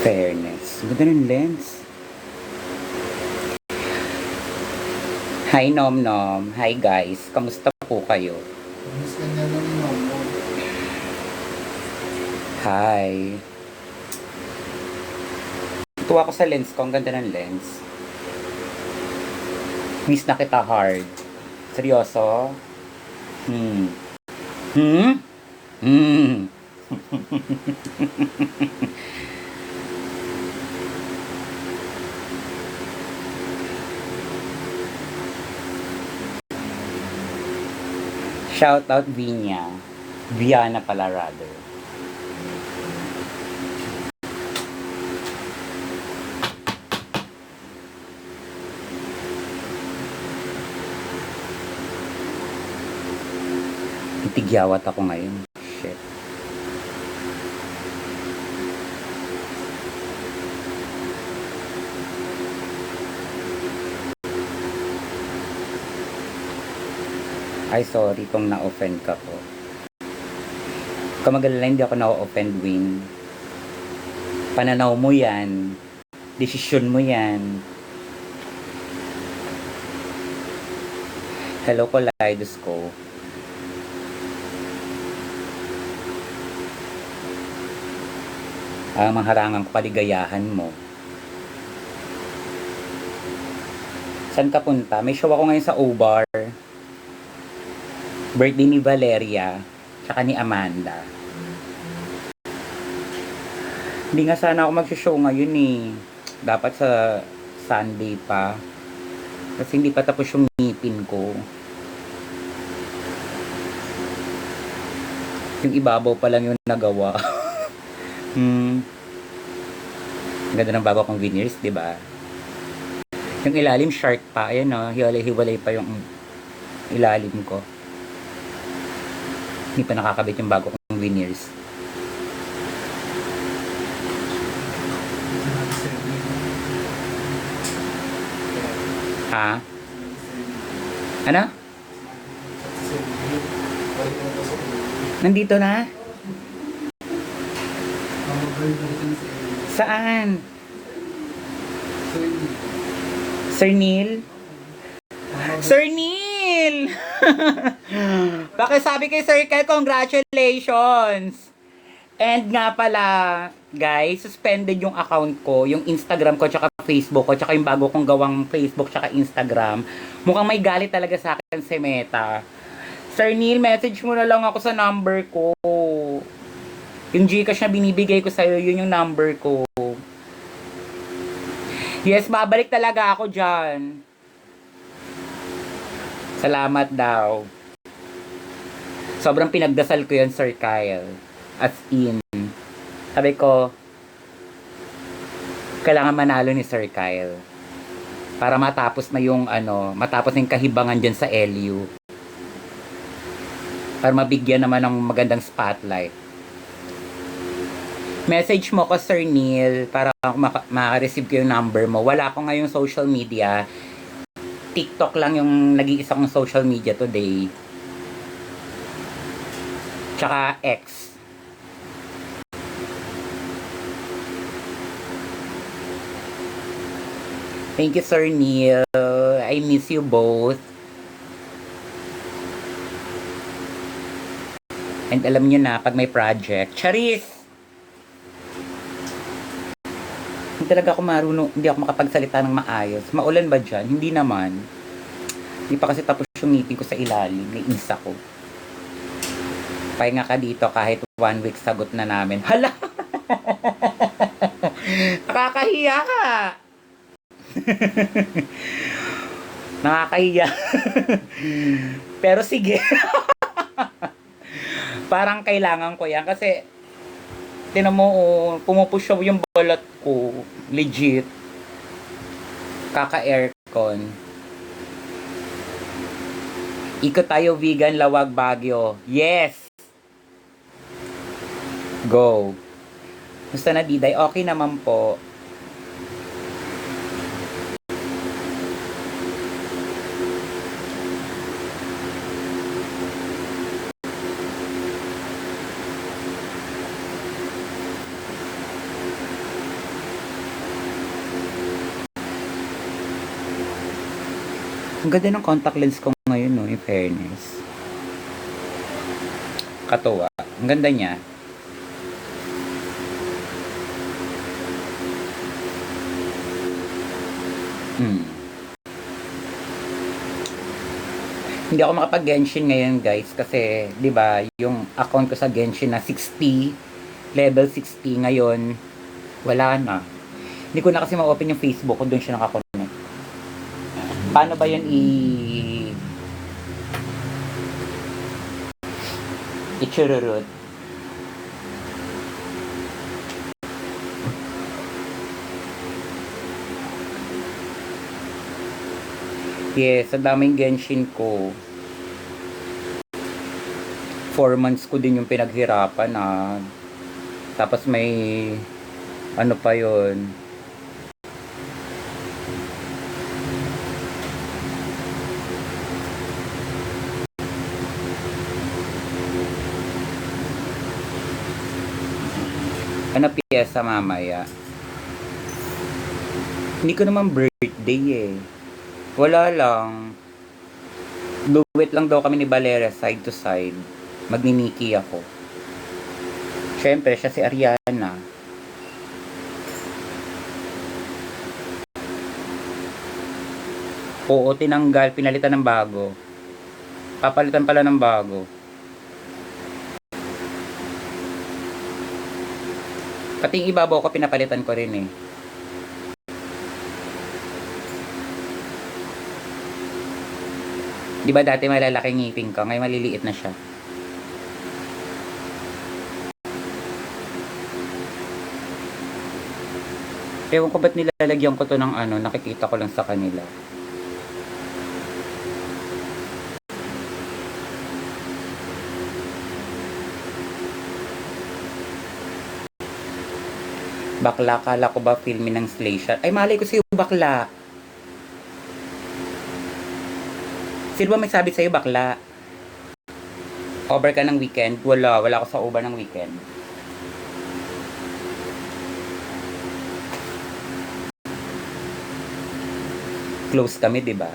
Fairness. Ganda ng lens. Hi, Nom Nom. Hi, guys. Kamusta po kayo? Kamusta niya lang mo? Hi. Tuwa ko sa lens ko. Ang ganda ng lens. Miss na kita hard. Seryoso? Hmm. Hmm? Hmm. Shout out Vinya. Viana pala rather. Titigyawat ako ngayon. Shit. Ay, sorry kung na-offend ka po. Kamagalala, hindi ako na-offend, Win. Pananaw mo yan. Desisyon mo yan. Hello, Kaleidoscope. Mangharangang kaligayahan mo. Saan ka punta? May show ako ngayon sa O-Bar. Birthday ni Valeria, tsaka ni Amanda. Hindi nga sana ako mag-show ngayon eh. Dapat sa Sunday pa. Kasi hindi pa tapos yung ngipin ko. Yung ibabaw pa lang yung nagawa. Ganda ng bago kong veneers, di ba? Yung ilalim shark pa, ayan o, hiwalay-hiwalay pa yung ilalim ko. Hindi pa nakakabit yung bago kong veneers. Ha? Ano? Nandito na? Saan? Sir Neil? Sir Neil! Pakisabi kay Sir Kel, congratulations! And nga pala, guys, suspended yung account ko, yung Instagram ko, tsaka Facebook ko, tsaka yung bago kong gawang Facebook, tsaka Instagram. Mukhang may galit talaga sa akin si Meta. Sir Neil, message mo na lang ako sa number ko. Yung Gcash na binibigay ko sa'yo, yun yung number ko. Yes, babalik talaga ako dyan. Salamat daw. Sobrang pinagdasal ko yun, Sir Kyle. As in. Sabi ko, kailangan manalo ni Sir Kyle. Para matapos na yung matapos na yung kahibangan dyan sa LU. Para mabigyan naman ng magandang spotlight. Message mo ko, Sir Neil, para maka-receive ko yung number mo. Wala ko ngayong social media. TikTok lang yung nag-iisa kong social media today. Tsaka X. Thank you, Sir Neil. I miss you both. And alam nyo na, pag may project, Charis! Hindi talaga ako marunong, hindi ako makapagsalita ng maayos. Maulan ba dyan? Hindi naman. Hindi pa kasi tapos yung meeting ko sa ilalim. May isa ko. Pahinga ka dito kahit 1 week sagot na namin. Hala! Nakakahiya ka! Nakakahiya. Pero sige. Parang kailangan ko yan kasi tinan mo, pumupush yung balat ko. Legit. Kaka-aircon. Ikot tayo vegan, Lawag, Baguio. Yes! Go. Gusto na, Diday? Okay naman po. Ang ganda ng contact lens ko ngayon, no, in fairness. Katuwa. Ang ganda niya. Hindi ako makapag-Genshin ngayon, guys, kasi 'di ba, yung account ko sa Genshin na 60, level 60 ngayon, wala na. Hindi ko na kasi ma-open yung Facebook kung doon siya nakakonect. Paano ba 'yan i-chururut? Yes, sa daming Genshin ko. 4 months ko din yung pinaghirapan tapos may ano pa yon. Ano piyesa mamaya? Hindi ko naman birthday eh. Wala lang. Duet lang daw kami ni Valeria side to side. Magniniki ako. Siyempre, siya si Ariana. Oo, tinanggal. Pinalitan ng bago. Papalitan pala ng bago. Pati yung ibabaw ko, pinapalitan ko rin eh. Di ba dati malalaki ngipin ko? Ngayon maliliit na siya. Ewan ko ba't nilalagyan ko to ng ano, nakikita ko lang sa kanila. Bakla, kala ko ba filmin ng Slasher? Ay, malay ko sa'yo, bakla. Sino ba may sabi sa'yo, bakla? Over ka ng weekend? Wala ako sa over ng weekend. Close kami, di ba?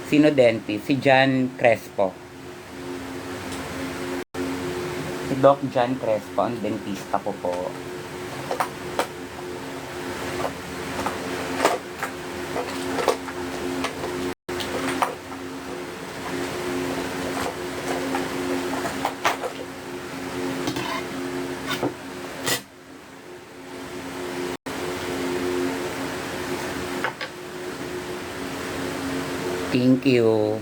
Sino dentist? Si John Crespo. Si Doc John Crespo, ang dentista ko po. Thank you.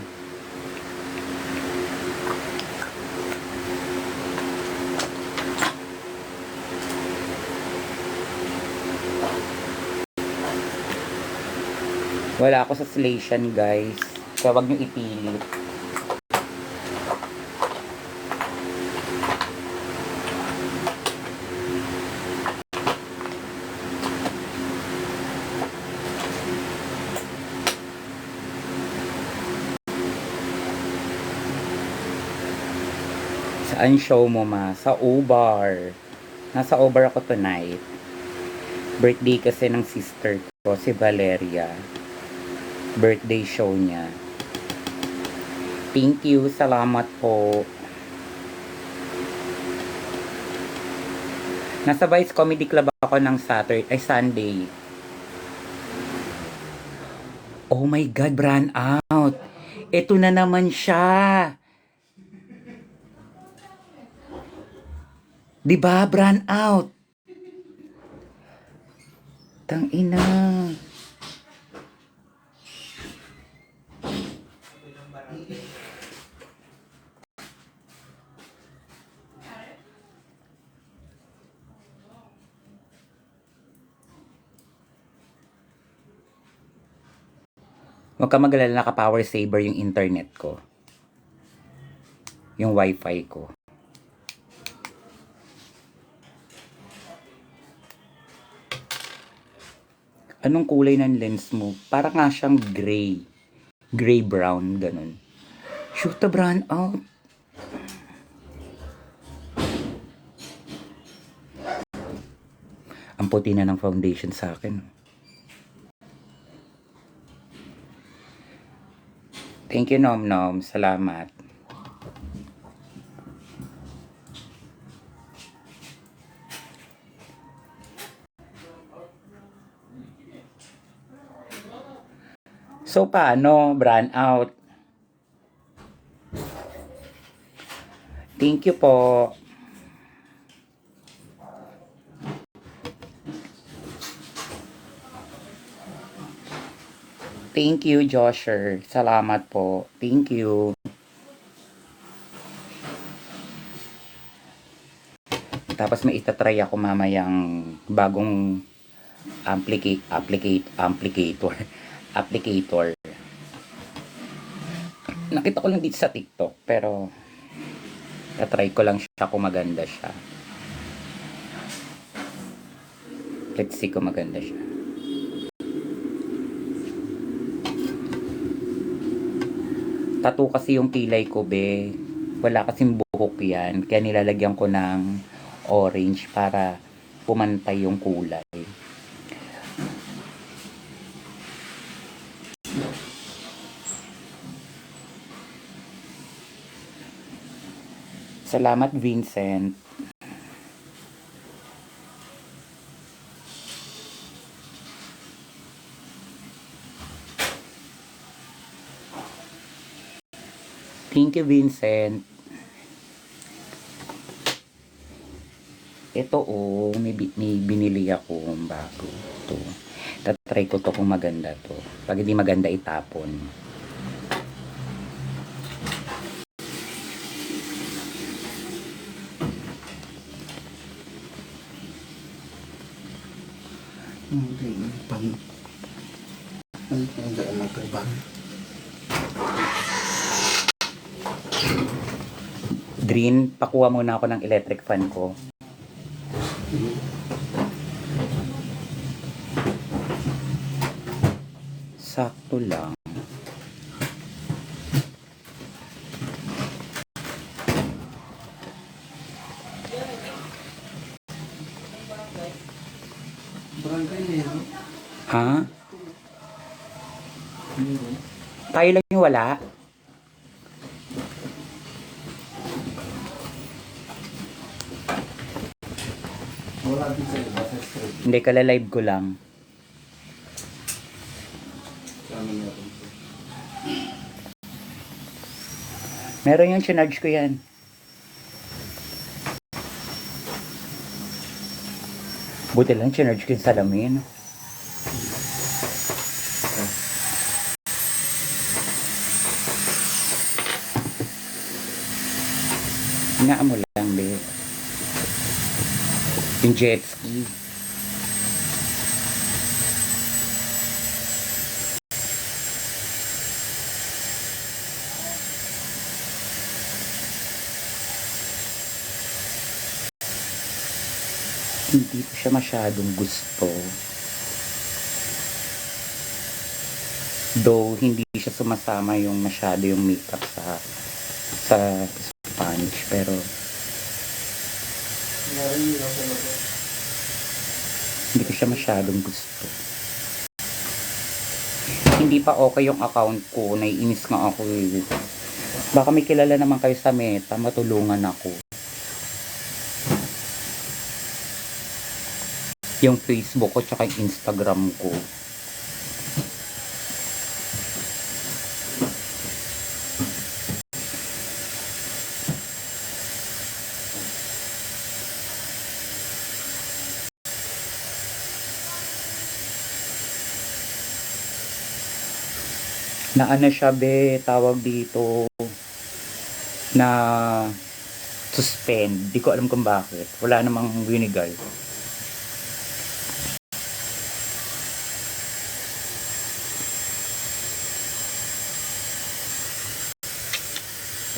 Wala ako sa Slation, guys. Kaya wag nyo ipilit. Saan show mo, ma? Sa O-Bar. Nasa O-Bar ako tonight. Birthday kasi ng sister ko, si Valeria. Birthday show niya. Thank you. Salamat po. Nasa Vice Comedy Club ako ng Sunday. Oh my God, brand out. Ito na naman siya. Diba, brand out? Tangina. Huwag ka mag-alala, naka-power saver yung internet ko. Yung wifi ko. Anong kulay ng lens mo? Para nga siyang gray. Gray-brown, ganun. Shoot the brand out. Ang puti na ng foundation sa akin. Thank you, Nom Nom. Salamat. So, paano? Brand out. Thank you po. Thank you, Josher. Salamat po. Thank you. Tapos may itatry ako mamayang bagong applicator. Applicator. Nakita ko lang dito sa TikTok, pero tatry ko lang siya kung maganda siya. Let's see kung maganda siya. Tattoo kasi yung kilay ko, be. Wala kasing buhok yan. Kaya nilalagyan ko ng orange para pumantay yung kulay. Salamat, Vincent. Thank you, Vincent. Ito, may binili ako bago. Ito. Tatry ko to kung maganda to. Pag hindi maganda, itapon. Hindi, pang... Hindi ka magkabang. Drin, pakuha muna ako ng electric fan ko. Sakto lang. Barangay meron. Ha? Tayo lang yung wala? Wala din sa iba sa street. Hindi, kala-live ko lang. Sama meron. Meron yung chinarge ko yan. Buti lang, chinarge ko yung salamin. Hinaan mo lang, be. Yung jet ski. Hindi ko siya masyadong gusto. Though, hindi siya sumasama yung masyado yung makeup sa sponge. Pero, Meron yung sa loob. hindi ko siya masyadong gusto. Hindi pa okay yung account ko. Naiinis nga ako eh. Baka may kilala naman kayo sa Meta. Matulungan ako. Yung Facebook ko tsaka yung Instagram ko. Na ano siya, be, tawag dito na suspend. Di ko alam kung bakit. Wala namang binigay.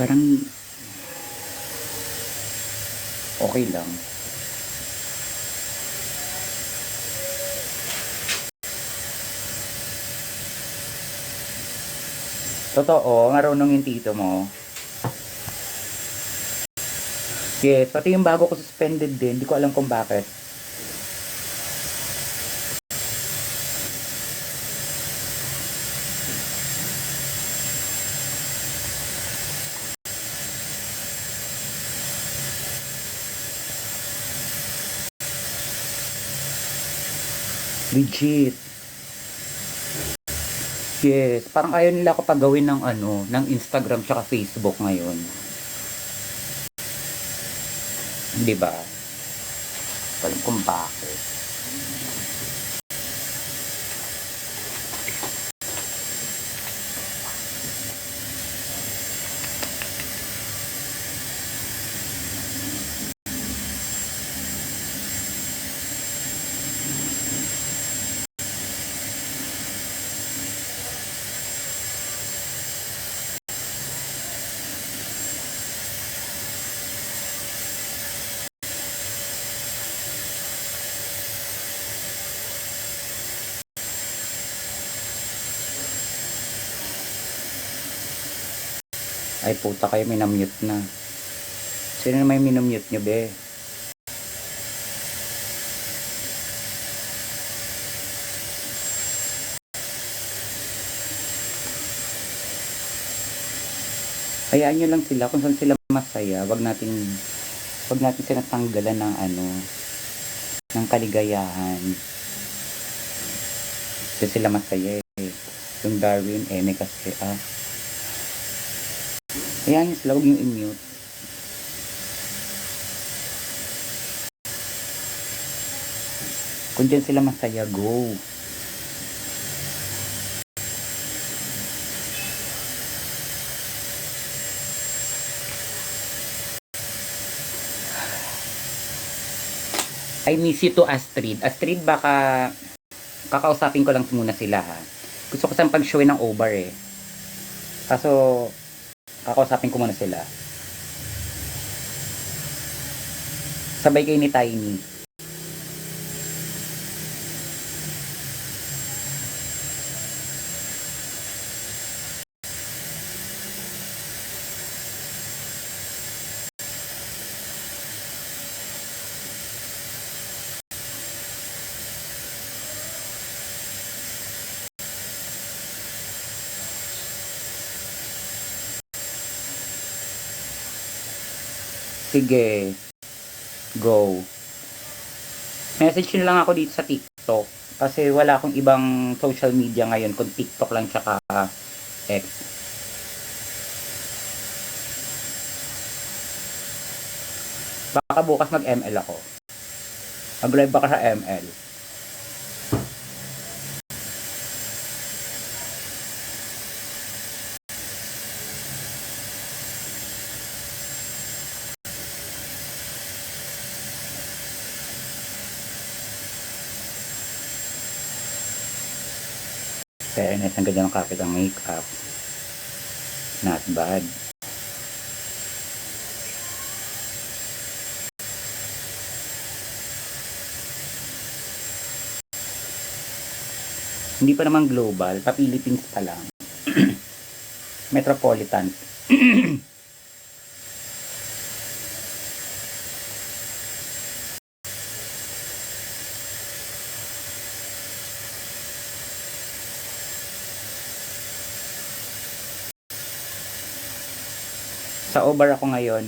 Parang okay lang. Totoo, marunong yung tito mo. Yes, pati yung bago ko suspended din. Di ko alam kung bakit. Legit. Yes, parang ayaw nila ako pagawin ng ano, ng Instagram tsaka Facebook ngayon. 'Di ba? Alam kung bakit. Ay puta kayo, minamute na. Sino na may minamute nyo, be? Hayaan nyo lang sila kung saan sila masaya. Wag natin sila tanggalan ng ano, ng kaligayahan. Kasi sila masaya eh. Yung Darwin, may kasi hayaan nyo sila, huwag yung i-mute. Kung dyan sila masaya, go. I miss you to Astrid. Astrid, baka kakausapin ko lang muna sila ha. Gusto ko saan pag-show ng over eh. Kaso, kakausapin ko muna sila. Sabay kayo ni Tiny. Sige. Go. Message nyo lang ako dito sa TikTok. Kasi wala akong ibang social media ngayon kung TikTok lang tsaka X. Baka bukas mag-ML ako. Mag-live baka sa ML. Fairness, ang ganda ng kapit ang makeup. Not bad. Hindi pa naman global, pa Philippines pa lang. Metropolitan. Sa over ako ngayon.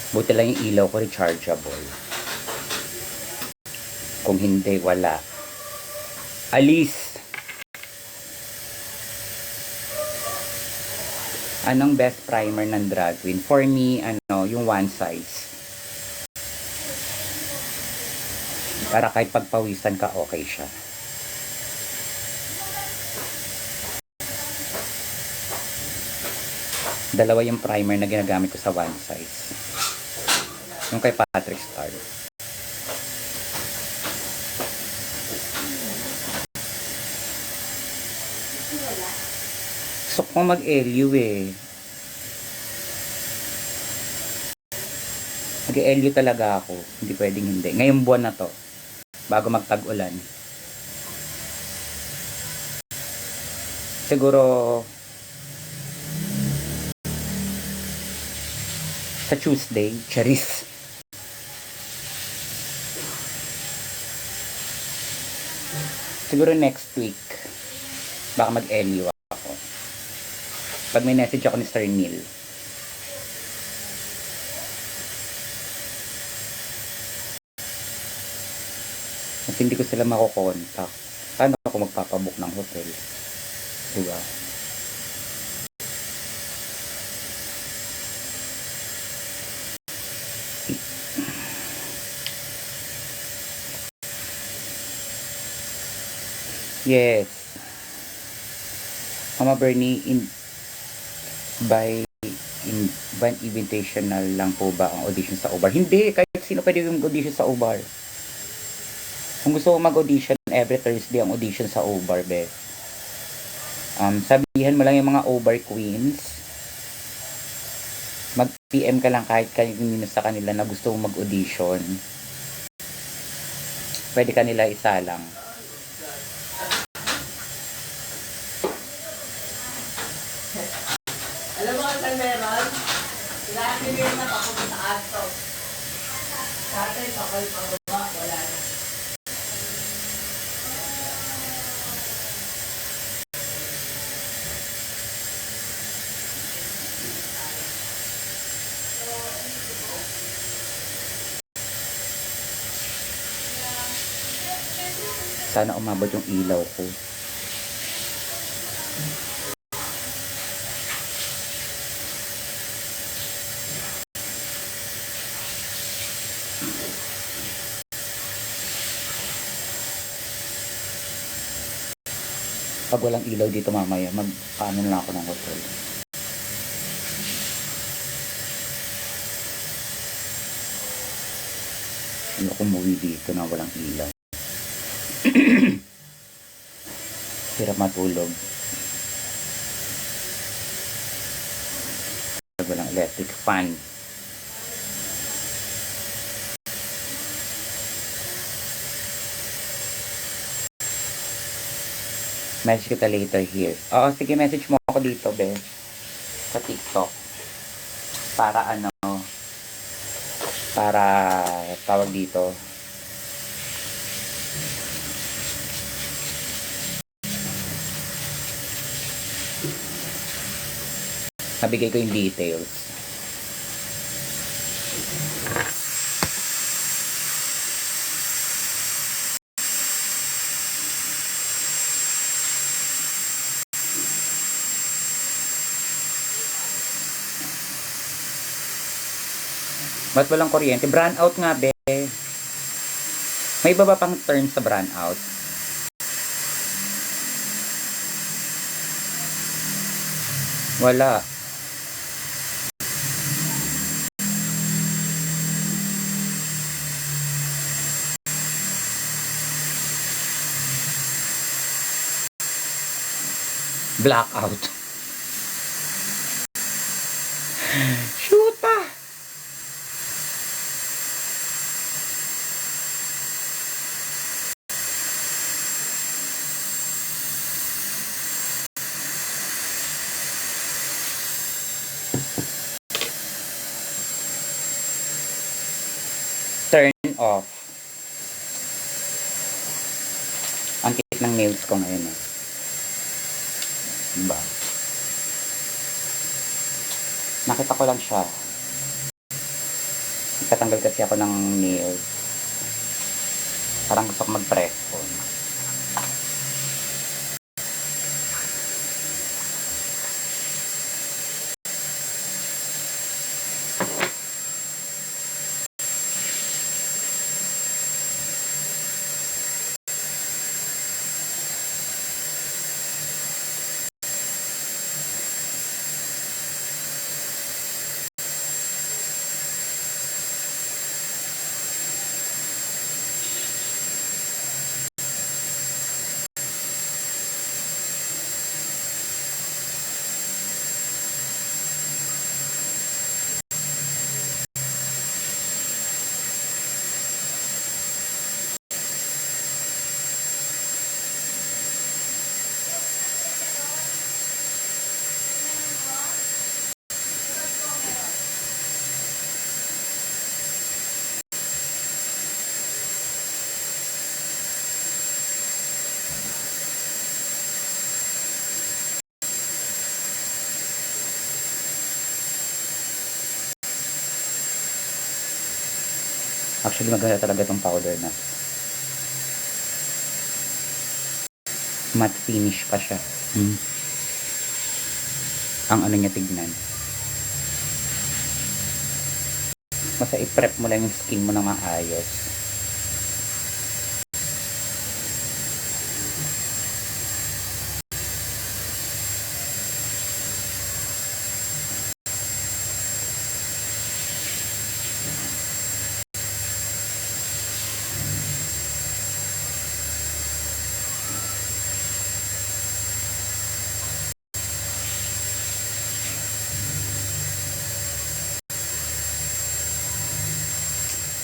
Buti lang yung ilaw ko rechargeable. Kung hindi, wala. Alis! Anong best primer ng drag queen? For me, yung one size. Para kahit pagpawisan ka, okay siya. Dalawa yung primer na ginagamit ko sa one size. Yung kay Patrick Star. Gusto kong mag-LU eh. Mag-LU talaga ako. Hindi pwedeng hindi. Ngayong buwan na to. Bago magtag-ulan. Siguro sa Tuesday, charis. Siguro next week, baka mag-LU ako. Pag may message ako ni Sir Neil. Kasi hindi ko sila makukontak. Paano ako magpapabook ng hotel? Diba? Yes. Mama Bernie, by invitational lang po ba ang audition sa OBAR? Hindi, kahit sino pwede yung audition sa OBAR. Kung gusto mo mag-audition, every Thursday ang audition sa OBAR, be. Sabihan mo lang yung mga OBAR queens. Mag-PM ka lang kahit kanino sa kanila na gusto mo mag-audition. Pwede kanila isalang. Alam mo kung saan meron? Lahat nila yung nakapunta sa ato. Sa atin, pakal pababa, wala na. Sana umabot yung ilaw ko. Pag walang ilaw dito mamaya, mag-ano na ako ng hotel. Ano kung umuwi dito na walang ilaw. Hirap matulog. Pag walang electric fan. Message kita later here. Oo, sige, message mo ako dito, be. Sa TikTok. Para ano, para tawag dito. Nabigay ko yung details. Ba't walang kuryente? Brand out nga, be. May iba ba pang term sa brand out? Wala. Blackout. Shoot pa! Turn off. Ang cute ng nails ko ngayon eh. Diba? Nakita ko lang siya. Nagtatanggal kasi ako ng nails. Parang gusto ko mag-press on. Actually, maganda talaga tong powder na. Matte finish pa siya. Ang ano niya tignan. Basta i-prep mo lang yung skin mo na maayos.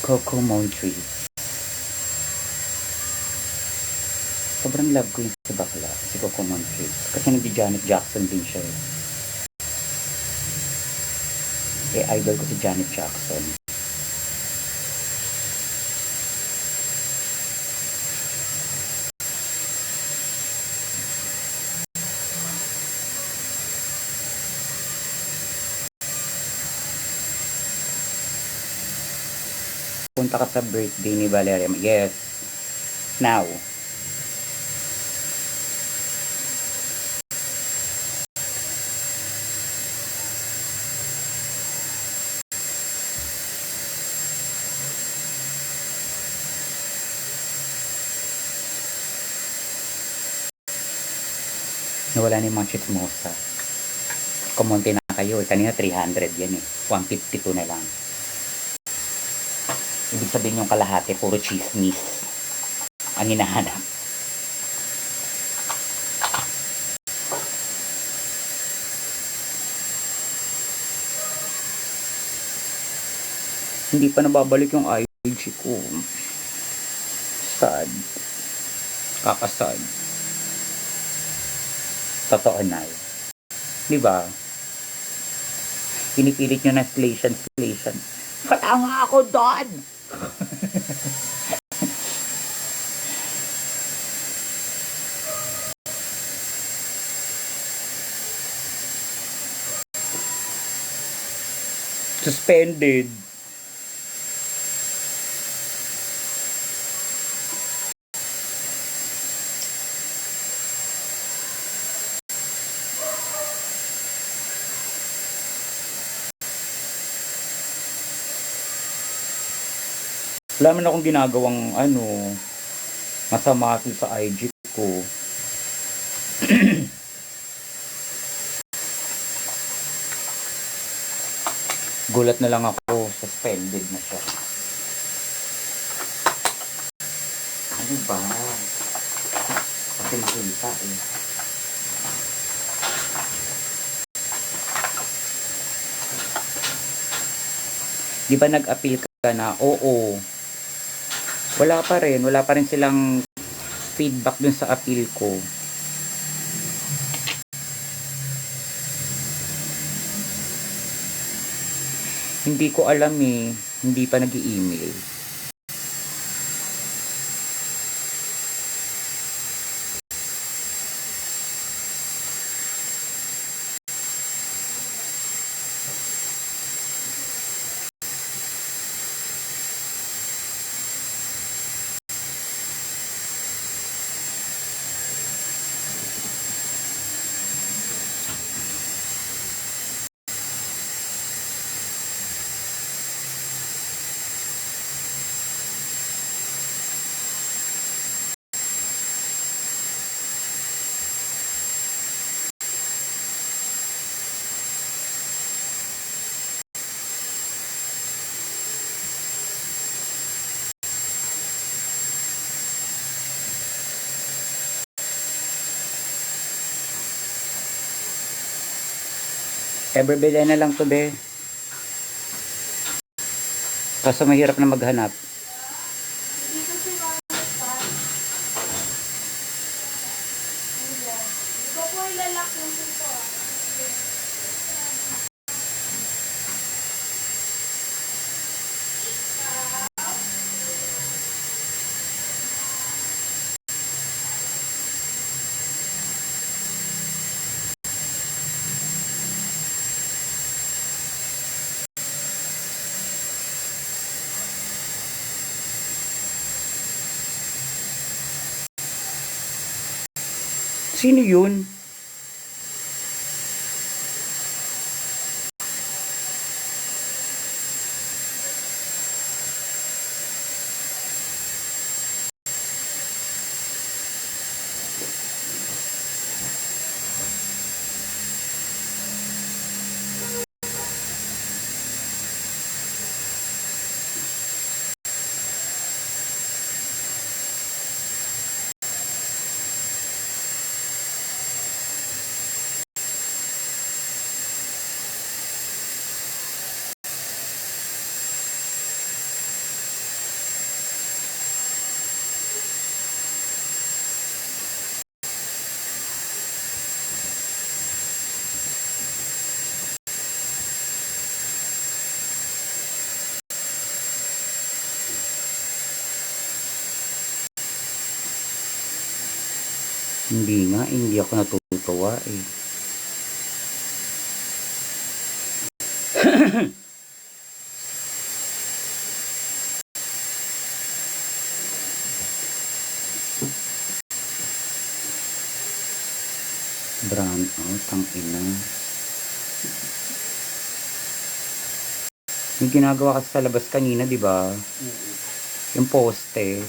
Coco Montreal. Sobrang love ko yung si bakla, si Coco Montreal. Kasi nag-Janet Jackson din siya. Idol ko si Janet Jackson. Punta ka sa birthday ni Valeria. Yes. Now. Nawala na yung mga chismosa. Kumonti na kayo. Kanina 300 yan 152 na lang. Ibig sabihin yung kalahati, puro chismis ang hinahanap. Hindi pa nababalik yung IG ko. Sad. Kakasad. Totoo na yun. Diba? Pinipilit nyo na station. Wala nga ako doon! Suspended. Wala man akong ginagawang masama sa IG ko. Gulat na lang ako, suspended na siya. Ano ba? Kasi makita Di ba nag-appeal ka na? Oo. Wala pa rin silang feedback dun sa appeal ko. Hindi ko alam hindi pa nag-i-email. Everbile na lang to, be. Kaso mahirap na maghanap. Dito si Mama pa. Ikaw po ilalak ng pinto Sino yun? Hindi nga, hindi ako natutuwa eh. Brown out, ang ina. Yung ginagawa kasi sa labas kanina, di ba? Yung poste.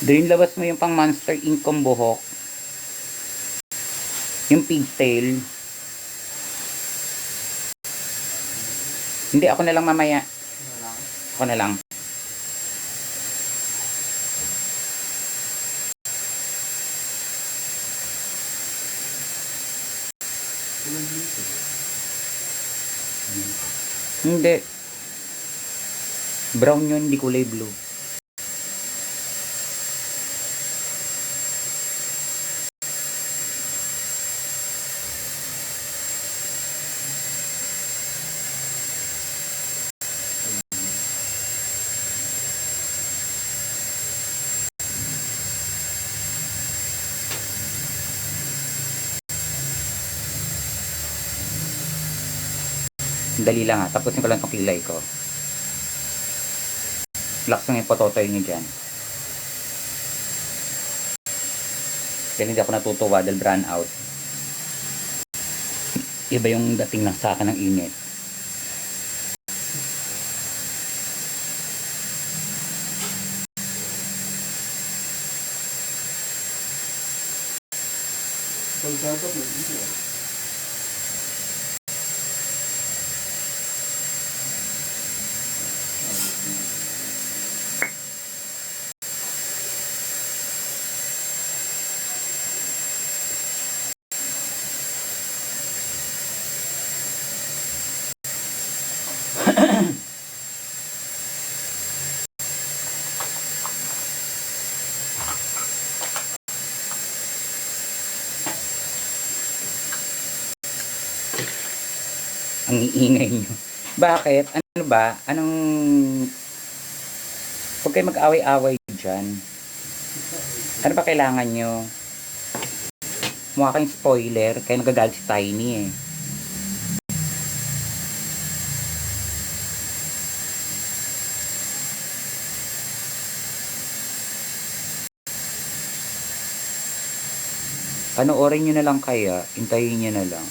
Doon labas mo yung pang Monster Inc. kong buhok. Yung pigtail. Hindi, ako na lang mamaya. Ako na lang. Hindi. Brown yun, hindi kulay blue. Dali lang ha. Tapusin ko lang itong kilay ko. Relax lang yung pototoy nyo dyan. Dahil hindi ako natutuwa dahil brown out. Iba yung dating lang sa akin ng init. Pagkakot na dito. Ang iingay nyo. Bakit? Ano ba? Anong... Huwag kayo mag-away-away dyan. Ano ba kailangan nyo? Mukha kayong spoiler. Kaya nagagalit si Tiny eh. Panoorin nyo na lang kaya. Hintayin nyo na lang.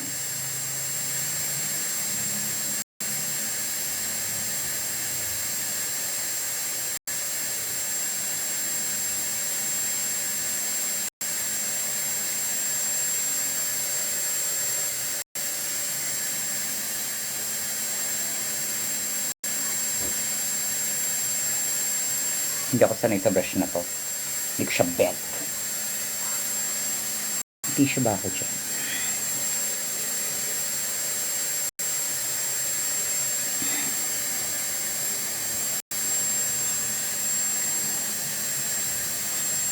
Hindi ako sanay sa brush na to. Hindi ko siya bet. Tissue ba ako dyan?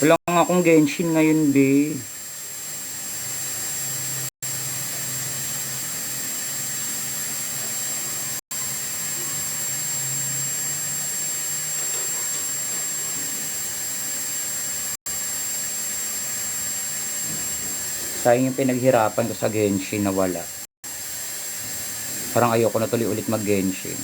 Wala nga akong Genshin ngayon, be. Sayang yung pinaghirapan ko sa Genshin na wala. Parang ayoko na tuloy ulit mag Genshin.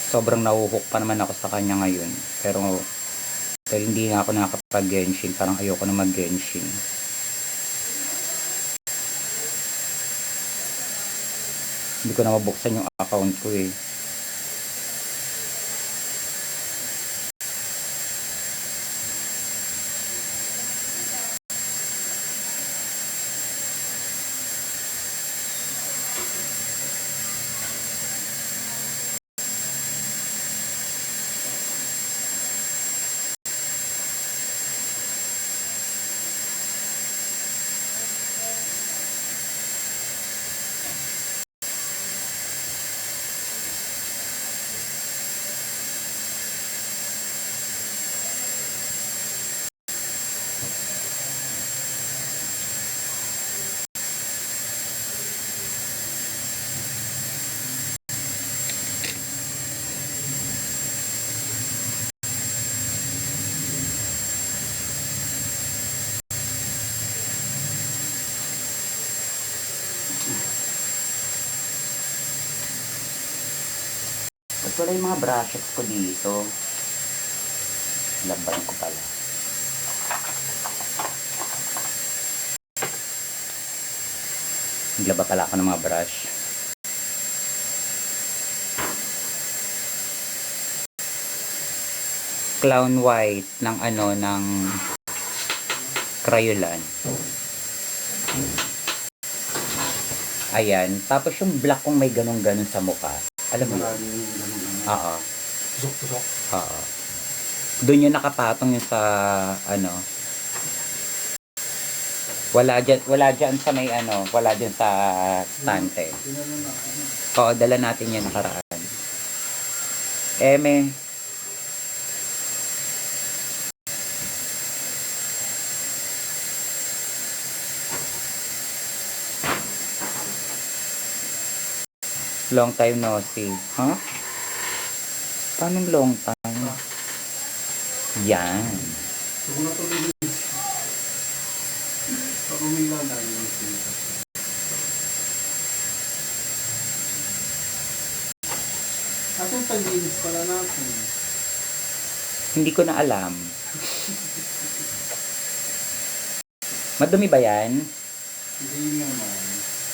Sobrang nahuhook pa naman ako sa kanya ngayon. Pero dahil hindi na ako nakakapag Genshin, parang ayoko na mag Genshin. Hindi ko na mabuksan yung account ko eh. Ba't wala yung mga brushes ko dito? Laban ko pala. Naglaba pala ako ng mga brush. Clown white ng ng Crayolan. Ayan. Tapos yung black kong may ganun-ganun sa mukha. Alam mo yun? Maraming ganun. Oo. Tusok-tusok. Oo. Doon yung nakapatong yung sa wala dyan sa may wala dyan sa stante. Dinala na ako. Oo, dala natin yan nakaraan. Eme. Long time no see. Huh? Paano long time? Yan. Huwag na tuloy din. Pag umilaw na yung sila. Asan paglinis pala natin? Hindi ko na alam. Madumi ba yan? Hindi naman.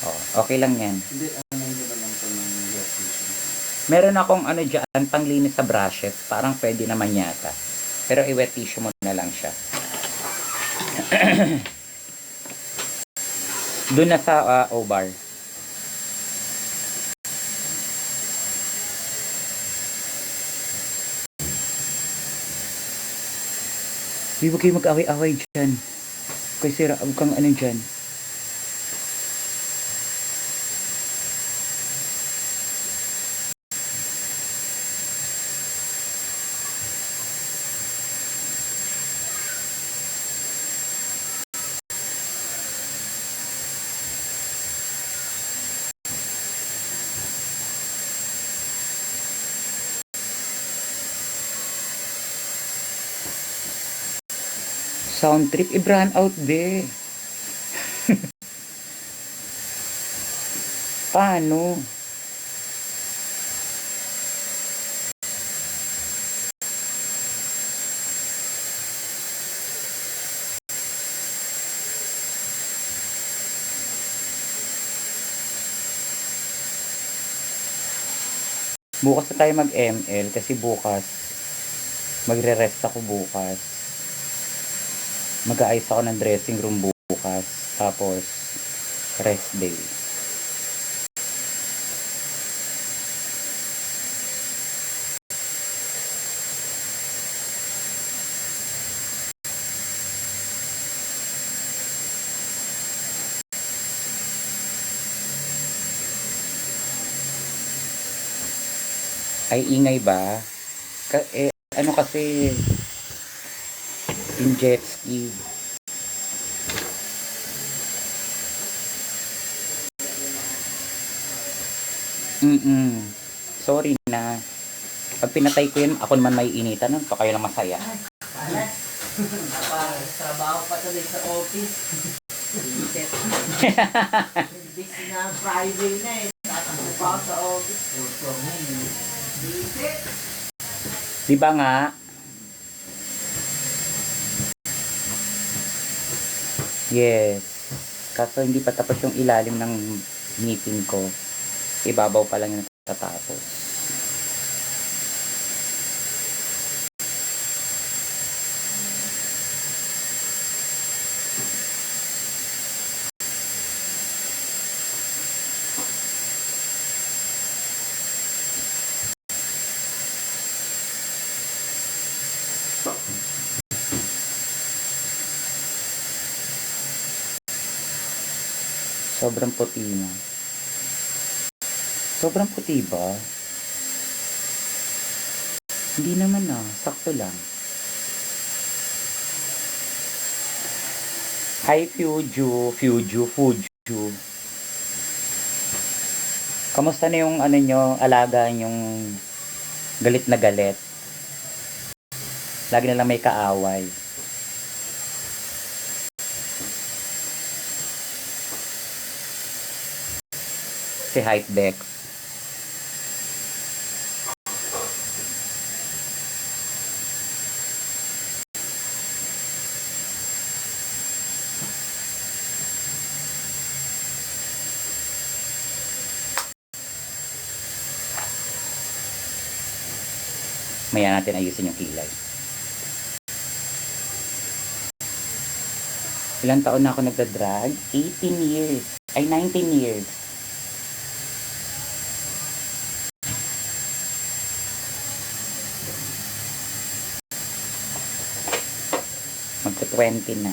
Oh, okay lang yan. Hindi, ano yun na lang ito ng wet tissue. Meron akong dyan, panglinis sa brushes. Parang pwede naman yata. Pero i-wet tissue mo na lang siya. Doon na sa O-bar. Huwag kayo mag-away-away dyan. Kaya sira, huwag kang dyan. Sound trip, i-brand out be. Paano? Bukas na tayo mag-ML kasi bukas magre-rest ako bukas. Mag-aayos ako ng dressing room bukas. Tapos rest day. Ay ingay ba? Ano kasi yung jet ski. Sorry na. Pag pinatay ko yun, ako naman may initan nun. Pa kayo lang masaya. Alas. Trabaho pa tuloy sa office. Isit. Busy na Friday na eh. Tatakbo pa ako sa office. Work from home. Isit. Di ba nga? Yes. Kaso hindi pa tapos yung ilalim ng ngipin ko. Ibabaw pa lang yung natatapos. Sobrang puti na. Sobrang puti ba? Hindi naman sakto lang. Hi Fuju. Kamusta na yung ano nyo, alaga yung galit na galit? Lagi na lang may kaaway. Si Hype Dex. Maya natin ayusin yung kilay. Ilang taon na ako nagda-drag? 18 years. Ay, 19 years. Magka-20 na.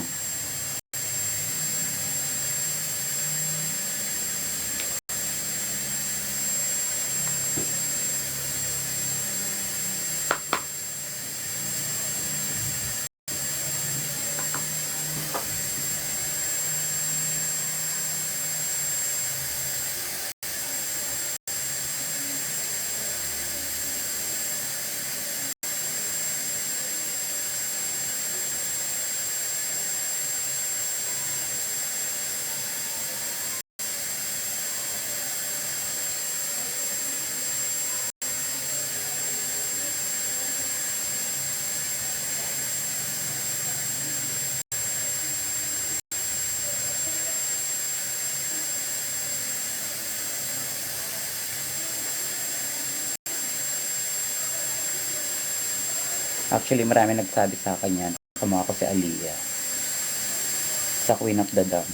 Actually, marami nagsabi sa akin yan. Kamukha ko si Aliyah. Sa Queen of the Dam.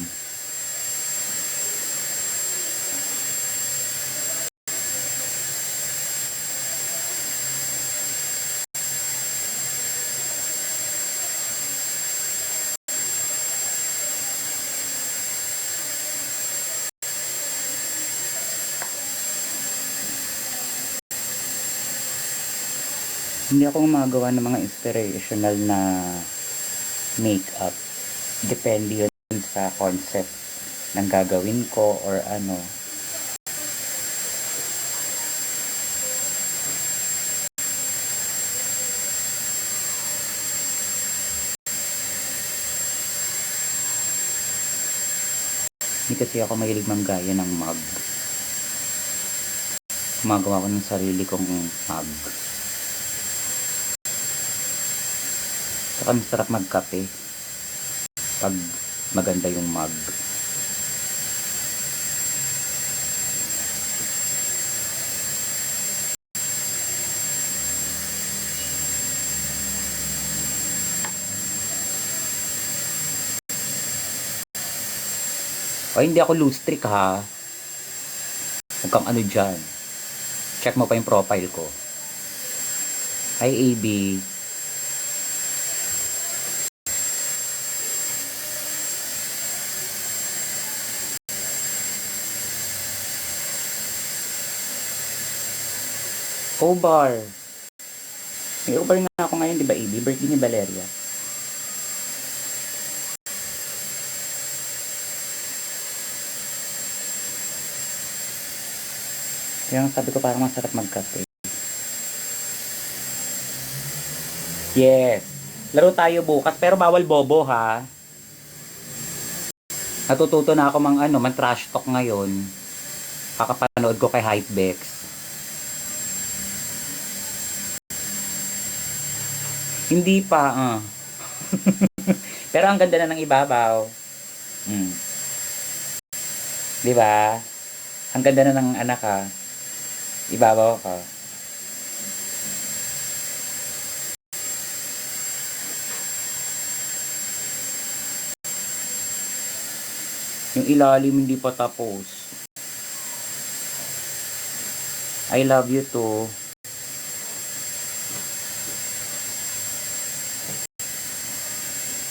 Hindi ako gumagawa ng mga inspirational na makeup. Depende yun sa concept ng gagawin ko or ano. Hindi kasi ako mahilig manggaya ng mug. Gumagawa ko ng sarili kong mug. Saka masarap magkape pag maganda yung mug. O hindi ako loose trick ha. Huwag kang ano dyan. Check mo pa yung profile ko. Hi AB. O-bar. May O-bar nga ako ngayon, di ba, AB? Birthday ni Valeria. Kaya sabi ko parang masarap magkape. Yes. Laro tayo bukas, pero bawal bobo ha. Natututo na ako man trash talk ngayon. Kakapanood ko kay Hypebex. Hindi pa, Pero ang ganda na ng ibabaw. Mm. 'Di ba? Ang ganda na ng anak ka. Ibabaw ka. Yung ilalim hindi pa tapos. I love you too.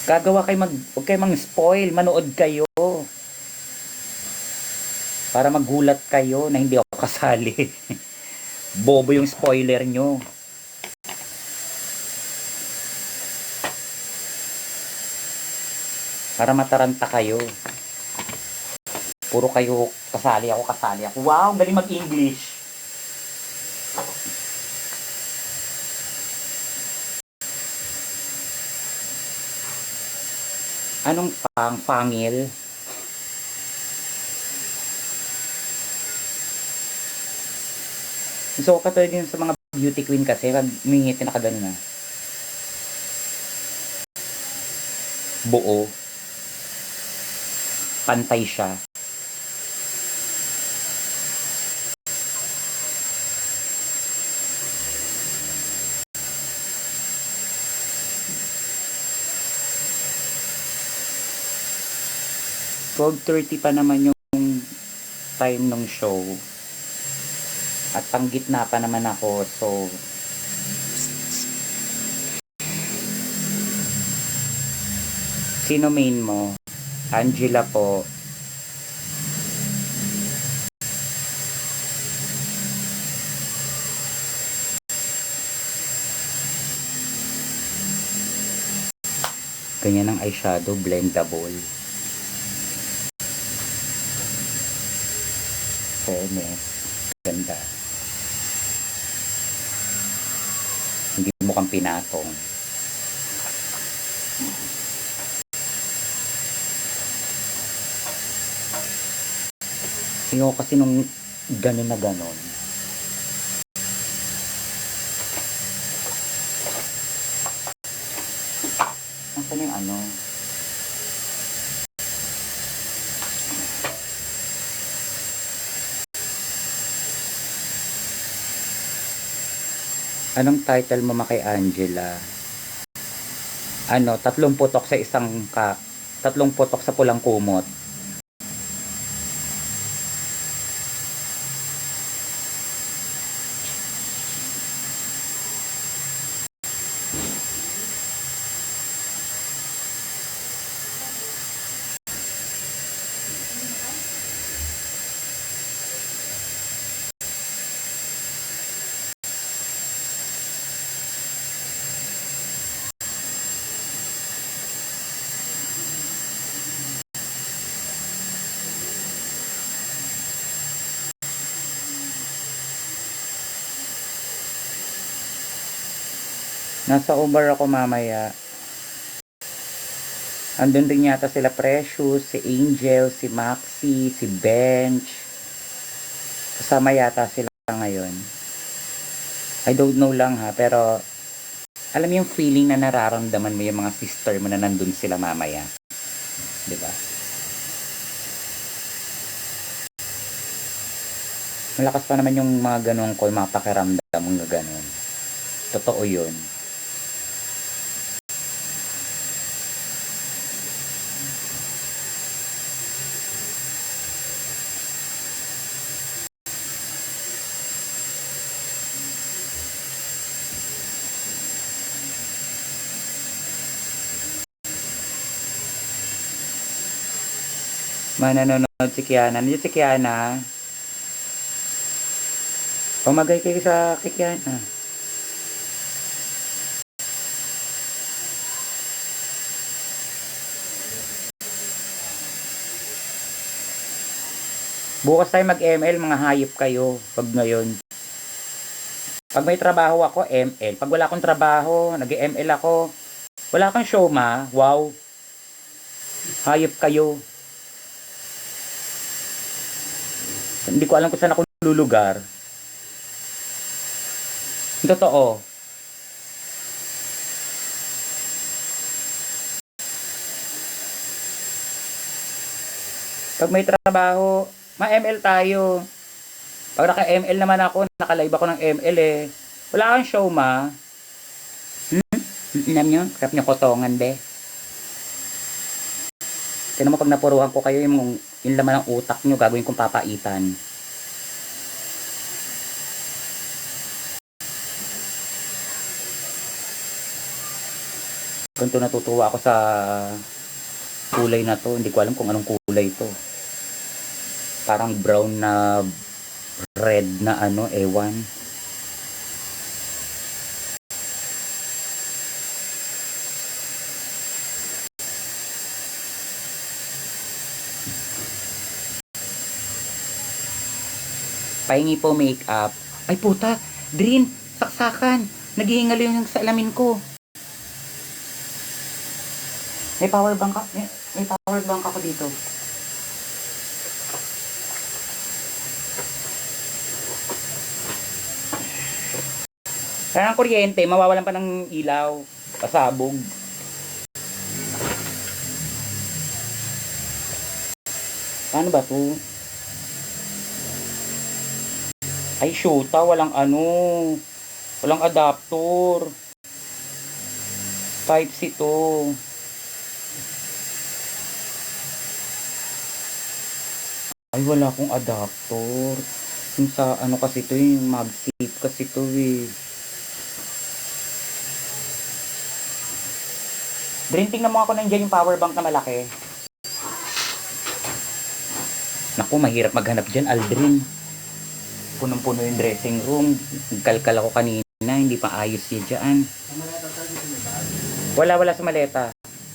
Gagawa kayo huwag kayo mang-spoil, manood kayo. Para magulat kayo na hindi ako kasali. Bobo yung spoiler nyo. Para mataranta kayo. Puro kayo kasali ako. Wow, galing mag-English. Anong pangil? So, katulad yun sa mga beauty queen kasi, pag mingitin na kagano na. Buo. Pantay siya. .30 pa naman yung time ng show. At panggitna pa naman ako. So, sino main mo? Angela po. Ganyan ang eyeshadow, blendable. Fairness. Ganda. Hindi mukhang pinatong. Ayoko kasi nung gano'n na gano'n. Nasaan yung ano? Anong title mo kay Angela? Ano, 3 putok sa isang 3 putok sa pulang kumot. Nasa Uber ako mamaya. Andun din yata sila Precious, si Angel, si Maxi, si Bench. Kasama yata sila ngayon. I don't know lang ha, pero alam mo yung feeling na nararamdaman mo yung mga sister mo na nandun sila mamaya. 'Di ba? Malakas pa naman yung mga ganun ko, mga pakiramdam mga ganun. Totoo yun. Mananonood si Kiana. Nandiyan si Kiana. Pumagay kayo sa Kiana. Bukas tayo mag-ML, mga hayop kayo. Pag ngayon. Pag may trabaho ako, ML. Pag wala akong trabaho, nag-ML ako. Wala kang show, ma. Wow. Hayop kayo. Hindi ko alam kung saan ako lulugar. Totoo. Pag may trabaho, ma-ML tayo. Pag naka-ML naman ako, naka-live ako ng ML eh. Wala kang show, ma. Alam nyo, sarap nyo kotongan, be. Kaya naman pag napuruhan ko kayo, yung laman ng utak nyo, gagawin kong papaitan. Ganito natutuwa ako sa kulay na to. Hindi ko alam kung anong kulay to. Parang brown na red na ano, ewan. Pahingi po makeup. Ay puta, Drin, saksakan. Naghihingal yung salamin ko. May power bank ako. May power bank ako dito. Kaya ang kuryente, mawawalan pa ng ilaw. Pasabog. Paano ba to? Ay, shoota. Walang ano. Walang adapter. Type-C to. Ay, wala akong adapter. Yung sa ano kasi to, yung MagSafe kasi to eh. Drinking na mo ako nandiyan yung power bank na malaki. Naku, mahirap maghanap dyan, Aldrin. Punong-puno yung dressing room. Nagkalkal ako kanina, hindi pa ayos yun dyan. Wala sa maleta.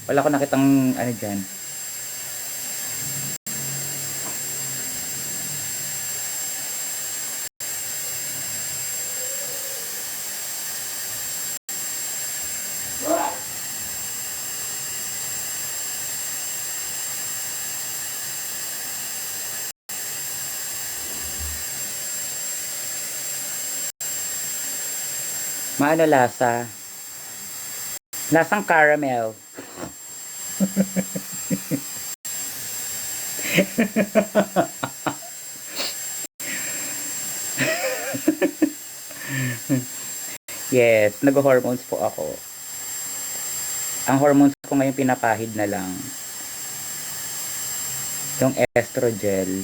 Wala ko nakitang ano dyan. Maano lasa? Lasang caramel. Yes, nag-hormones po ako. Ang hormones ko ngayon pinapahid na lang. Yung estrogen.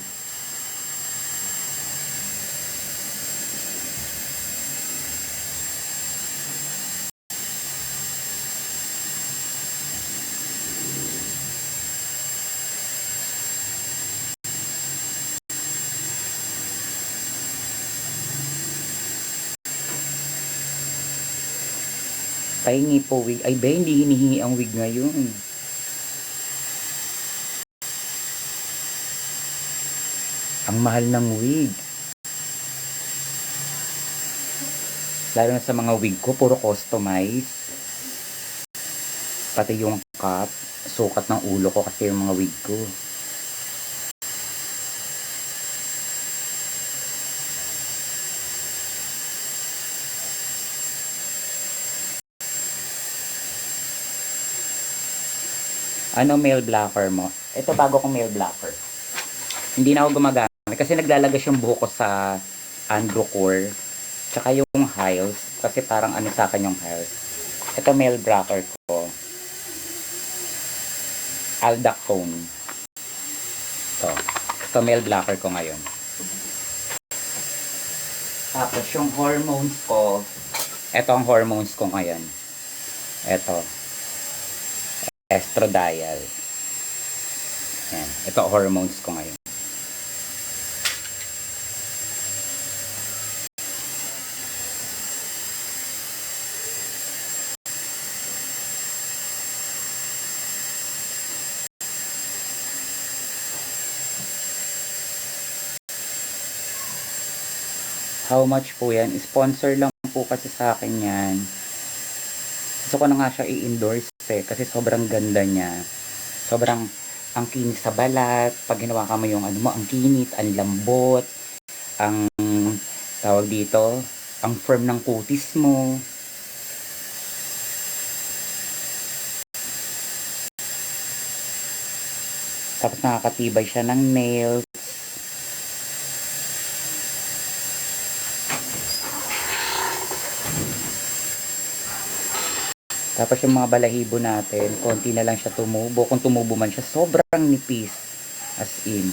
Pahingi po wig. Ay ba, hindi hinihingi ang wig ngayon. Ang mahal ng wig. Lalo na sa mga wig ko, puro customize. Pati yung cut, sukat ng ulo ko kasi yung mga wig ko. Ano male blocker mo? Ito bago kong male blocker. Hindi na ako gumagamit kasi naglalagas yung buhok ko sa Androcore. Tsaka yung Hiles. Kasi parang ano sa akin yung Hiles. Ito male blocker ko. Aldactone. Ito male blocker ko ngayon. Tapos yung hormones ko. Ito ang hormones ko ngayon. Ito. Estradiol. Yan. Ito hormones ko ngayon. How much po yan? Sponsor lang po kasi sa akin yan. Gusto ko na nga siya i-endorse. Kasi sobrang ganda niya. Sobrang ang kinis sa balat. Pag ginawa ka mo yung ano mo, ang kinis, ang lambot, ang tawag dito, ang firm ng kutis mo. Tapos nakakatibay siya ng nails. Tapos yung mga balahibo natin, konti na lang siya tumubo. Kung tumubo man siya, sobrang nipis. As in.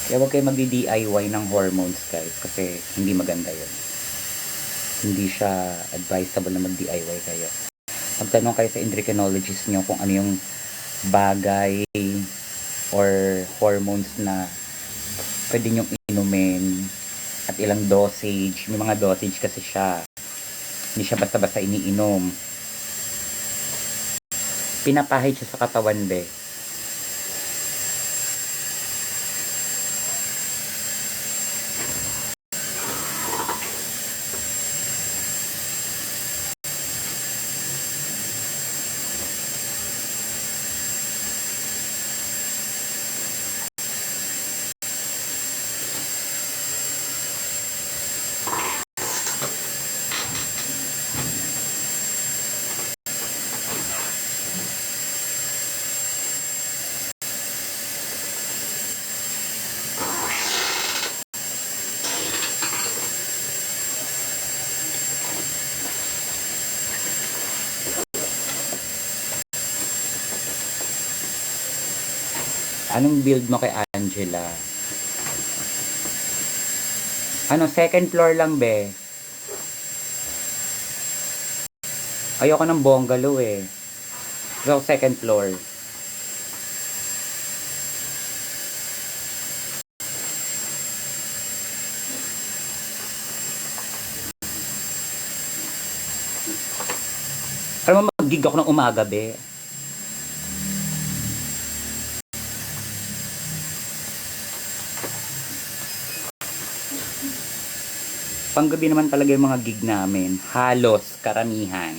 Kaya huwag kayo magdi-DIY ng hormones guys. Kasi hindi maganda yun. Hindi siya advisable na mag-DIY kayo. Magtanong kayo sa endocrinologist nyo kung ano yung bagay or hormones na pwede nyong inumin at ilang dosage. May mga dosage kasi siya. Hindi siya basta-basta iniinom. Pinapahid siya sa katawan, be. Anong build mo kay Angela? Ano, second floor lang, be. Ayoko ng bungalow eh. So, second floor. Alam mo, mag-gig ako ng umaga, be. Panggabi naman talaga yung mga gig namin. Halos, karamihan.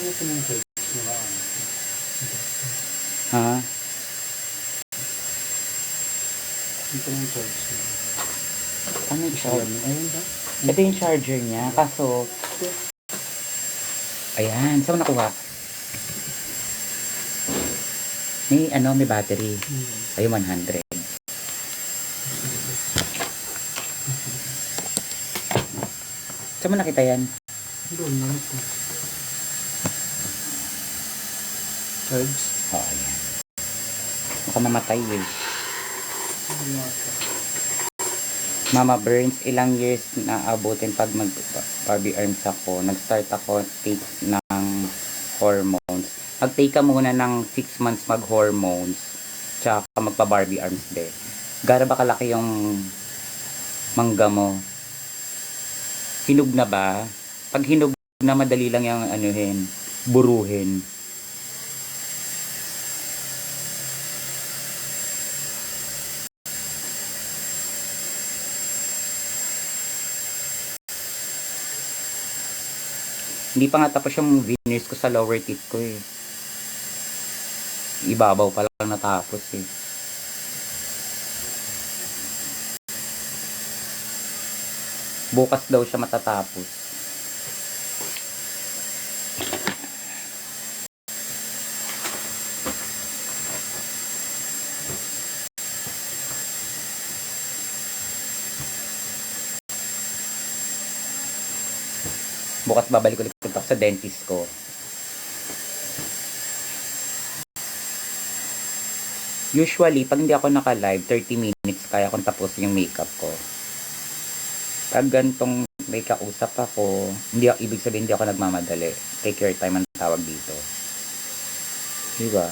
Ano ito ng church nila? Ha? Ito ng church nila. Ano yung charger? Ayun ba? Ito yung charger niya. Kaso, ayan. Saan mo nakuha? May battery. Ayun, 100. Saan mo nakita yan? Doon na ito. Charge? Oo, ayan. Baka mamatay eh. Ano ito? Mama Burns, ilang years na abutin pag mag-Barbie Arms ako. Nag-start ako take ng hormones. Mag-take ka muna ng 6 months mag-hormones. Tsaka magpa-Barbie Arms be. Gara ba kalaki yung mangga mo? Hinog na ba? Pag hinog na, madali lang yung anuhin, buruhin. Hindi pa nga tapos yung veneers ko sa lower teeth ko eh. Ibabaw pa lang natapos eh. Bukas daw siya matatapos. Bukas babalik ulit ako sa dentist ko. Usually, pag hindi ako naka-live, 30 minutes kaya kong tapos yung makeup ko. Pag gantong may kausap ako, hindi ako, ibig sabihin hindi ako nagmamadali. Take your time ang tawag dito. Diba?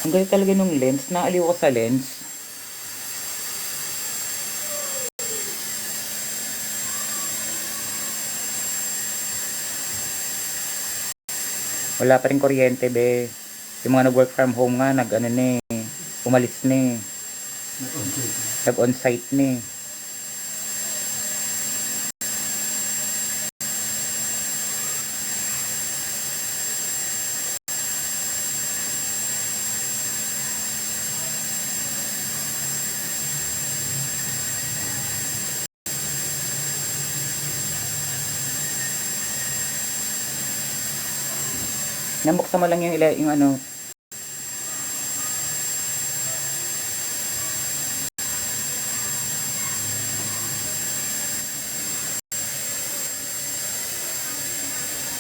Ang galing talaga nung lens. Naaliw ko sa lens. Wala pa rin kuryente, be. Yung mga nag-work from home nga, nag-ano na eh. Umalis na eh. Nag-on-site na eh. Nabuksan mo lang yung ano.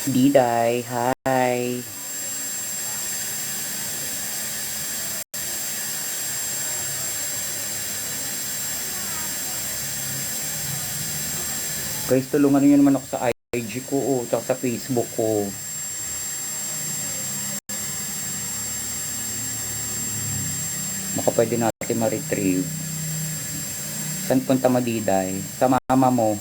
Diday, hi. Guys, tulungan niyo naman ako sa IG ko, oh, tsaka sa Facebook ko. Baka pwede natin ma-retrieve. Saan punta mo, Diday? Sa mama mo.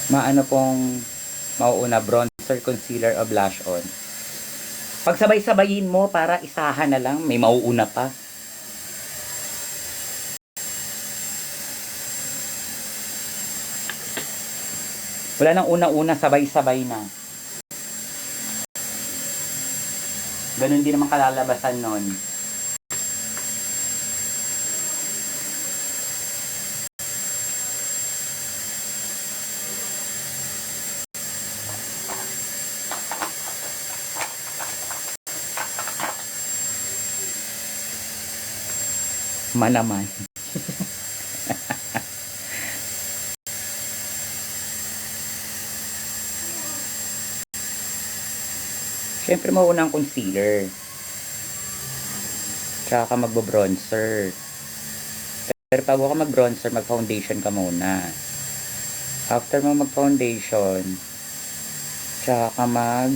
Maano pong mauuna, bronzer, concealer, o blush on? Pagsabay-sabayin mo para isahan na lang, may mauuna pa. Wala nang una-una, sabay-sabay na. Ganun din naman kalalabasan nun. Manaman. Siyempre mauna ang concealer. Tsaka ka magbo-bronzer. Pero bago ka mag-bronzer, mag-foundation ka muna. After mo mag-foundation, tsaka ka mag-bronzer,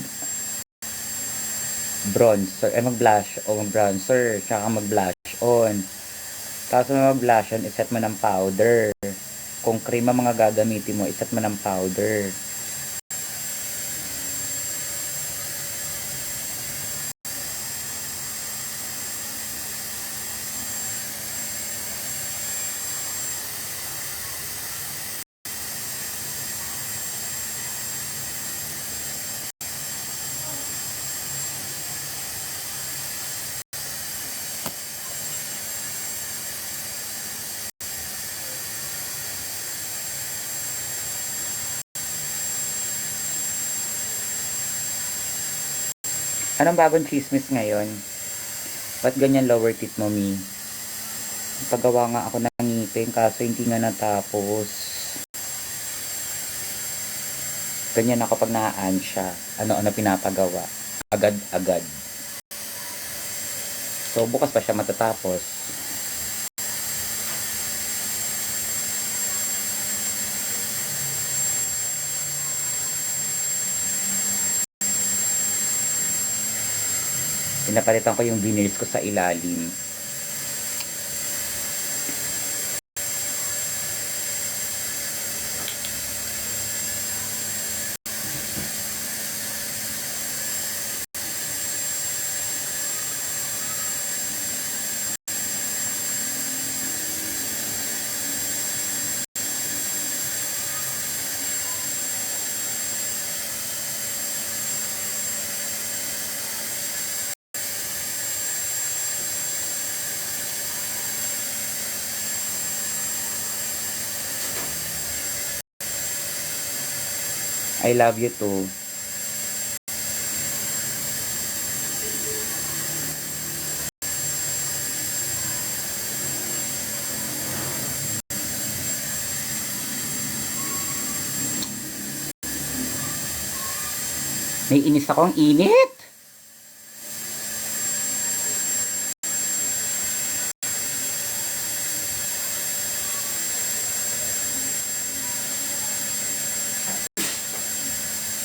mag-blush o mag-bronzer, tsaka ka mag-blush on. Tapos mo mag-blush on, iset mo ng powder. Kung cream ang mga gagamitin mo, iset mo ng powder. Anong bagong chismis ngayon? Ba't ganyan lower teeth mo, Mi? Paggawa nga ako ng ngipin kaso hindi nga natapos. Ganyan ako pag naaan siya. Ano-ano pinapagawa. Agad-agad. So, bukas pa siya matatapos. Pinapalitan ko yung veneers ko sa ilalim. I love you too. May inis ako, ang init.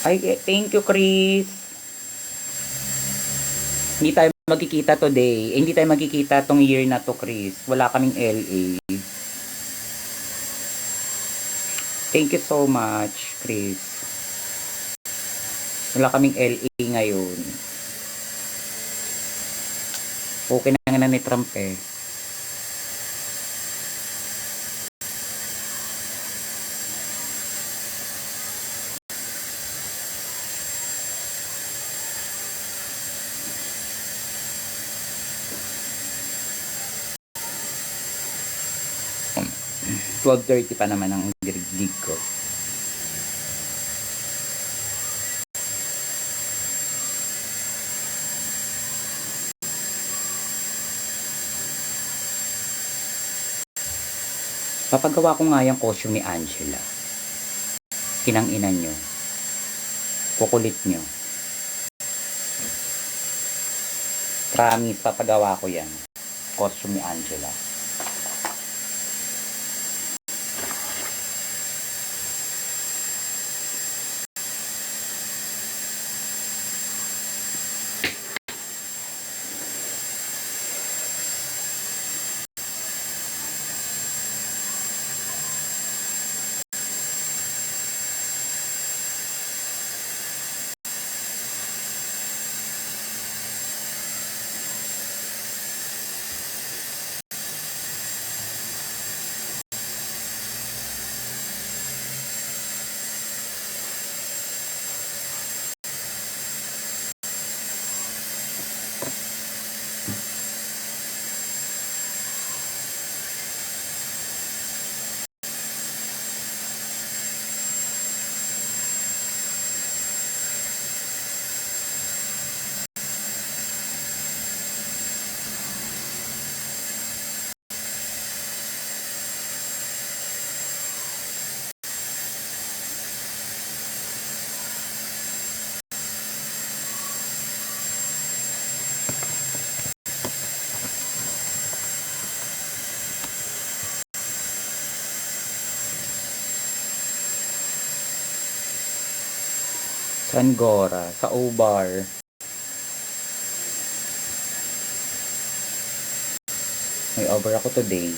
Ay, thank you, Chris. Hindi tayo magkikita today. Hindi tayo magkikita tong year na to, Chris. Wala kaming LA. Thank you so much, Chris. Wala kaming LA ngayon. Okay na nga ni Trump eh. Um, 12:30 pa naman ang gig ko. Papagawa ko nga yung costume ni Angela. Kinang-ina nyo. Kukulit nyo. Promise, papagawa ko yan. Costume ni Angela. Sangora, sa O-Bar. May over ako today.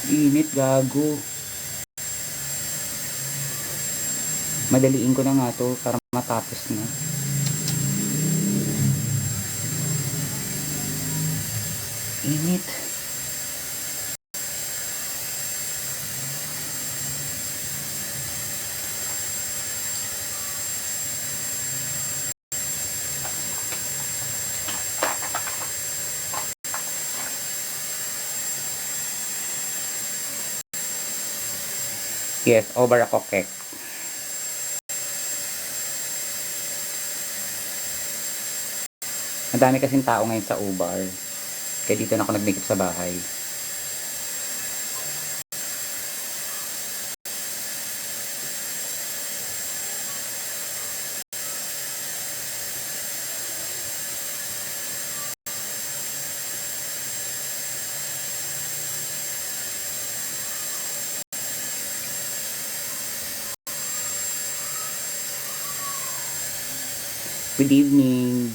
Init, gago. Madaliin ko na nga to para matapos na. Init. Yes, over ako cake. Ang dami kasing tao ngayon sa Ubar. Kaya dito na ako nag-makeup sa bahay. Good evening.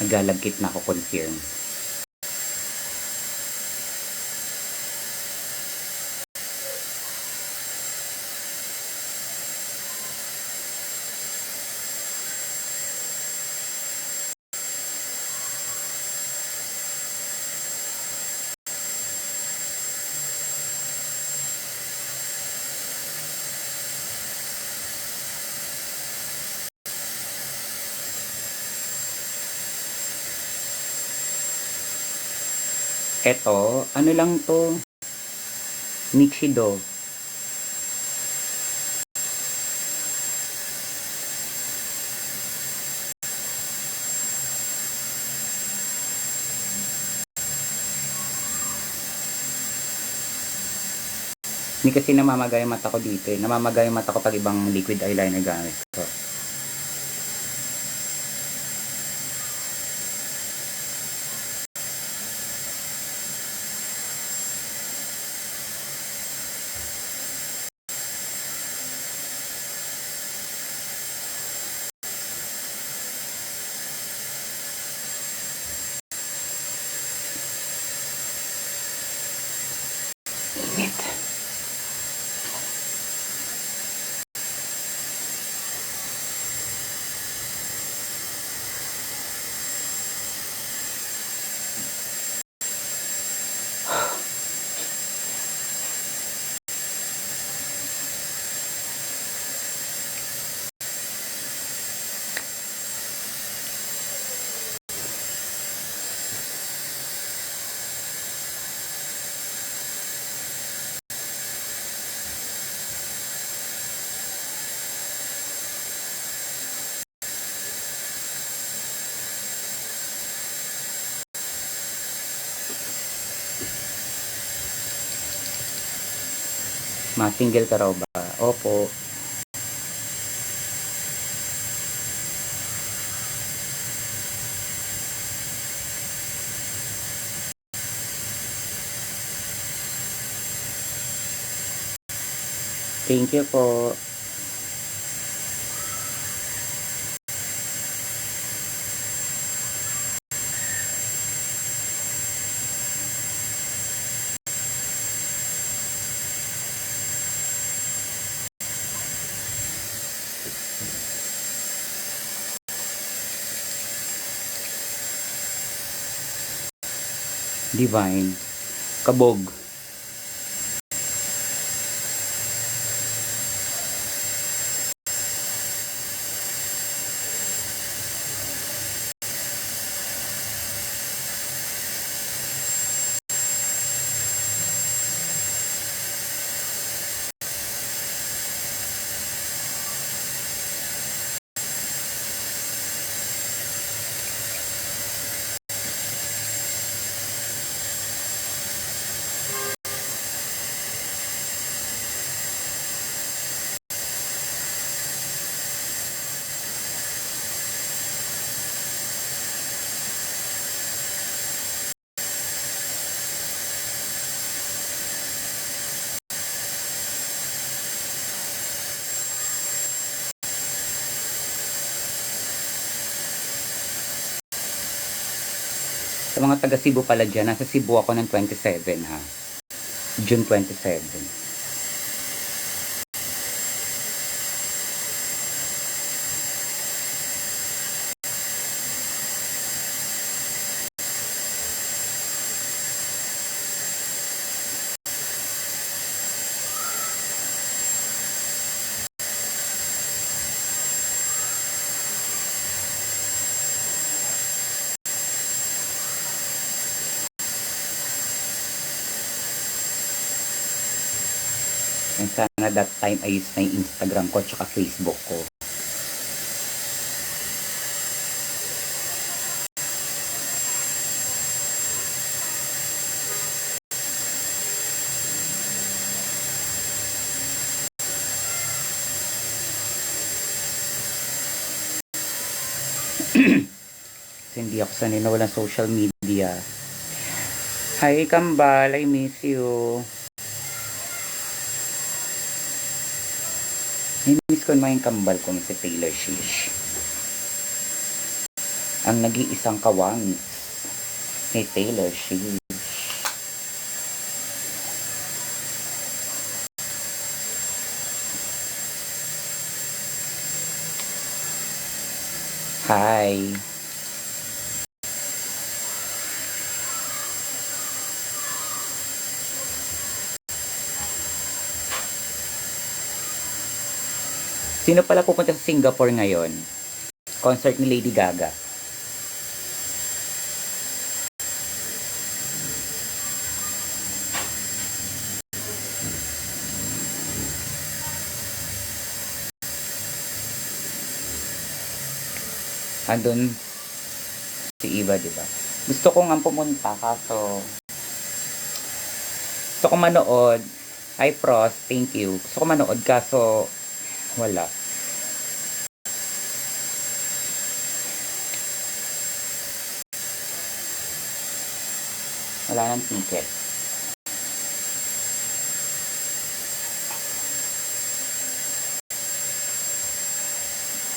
Naglalagkit na ako, confirm. Eto, ano lang to? Nichido. Hindi kasi namamagay yung mata ko dito eh. Namamagay yung mata ko pag ibang liquid eyeliner gamit ko. Init. Ma-single ka raw ba? Opo. Thank you po. Divine. Kabog. Sa mga taga Cebu pala dyan, nasa Cebu ako ng 27 ha. June 27. And sana that time ayos na yung Instagram ko tsaka Facebook ko. Kasi hindi ako sanay na walang social media. Hi Kambal, I miss you. Miss ko naman yung kambal ko si Taylor Swift. Ang nag-iisang kawangis ni Taylor Swift. Hi. Sino pala pupunta sa Singapore ngayon? Concert ni Lady Gaga. Andun si Eva, di ba? Gusto ko nga pumunta, kaso gusto ko manood. Hi Frost, thank you. Gusto ko manood, kaso wala. Wala nang ticket.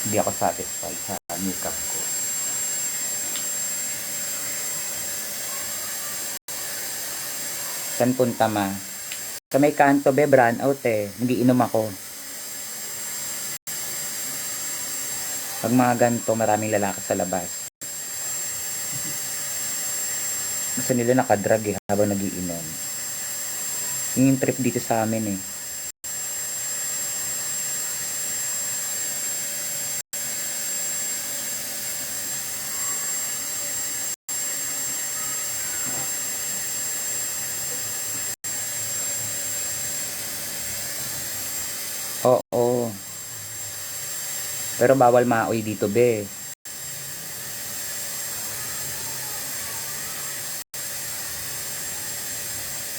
Hindi ako satisfied sa makeup ko. Saan punta ma? Sa may kanto be, brand out eh. Nagiinom ako. Pag mga ganito, maraming lalaki sa labas. Gusto nila nakadrag eh, habang nagiinom. Yung trip dito sa amin eh. Oo. Pero bawal maoy dito be.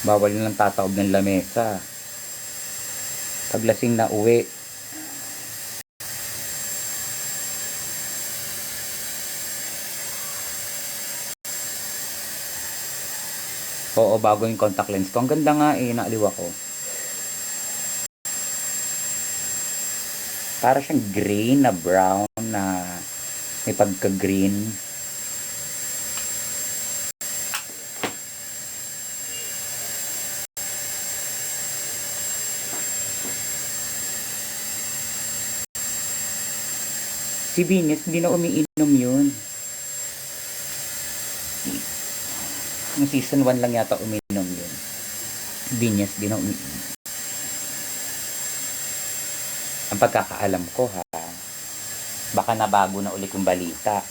Bawal nilang tataob ng lamesa. Paglasing na uwi. Oo, bago yung contact lens ko. Ang ganda nga eh, naaliw ako. Para siyang green na brown na may pagka-green. Si Venus, hindi na umiinom yun. Yung season 1 lang yata umiinom yun. Venus, di na umiinom. Ang pagkakaalam ko ha, baka nabago na ulit yung balita.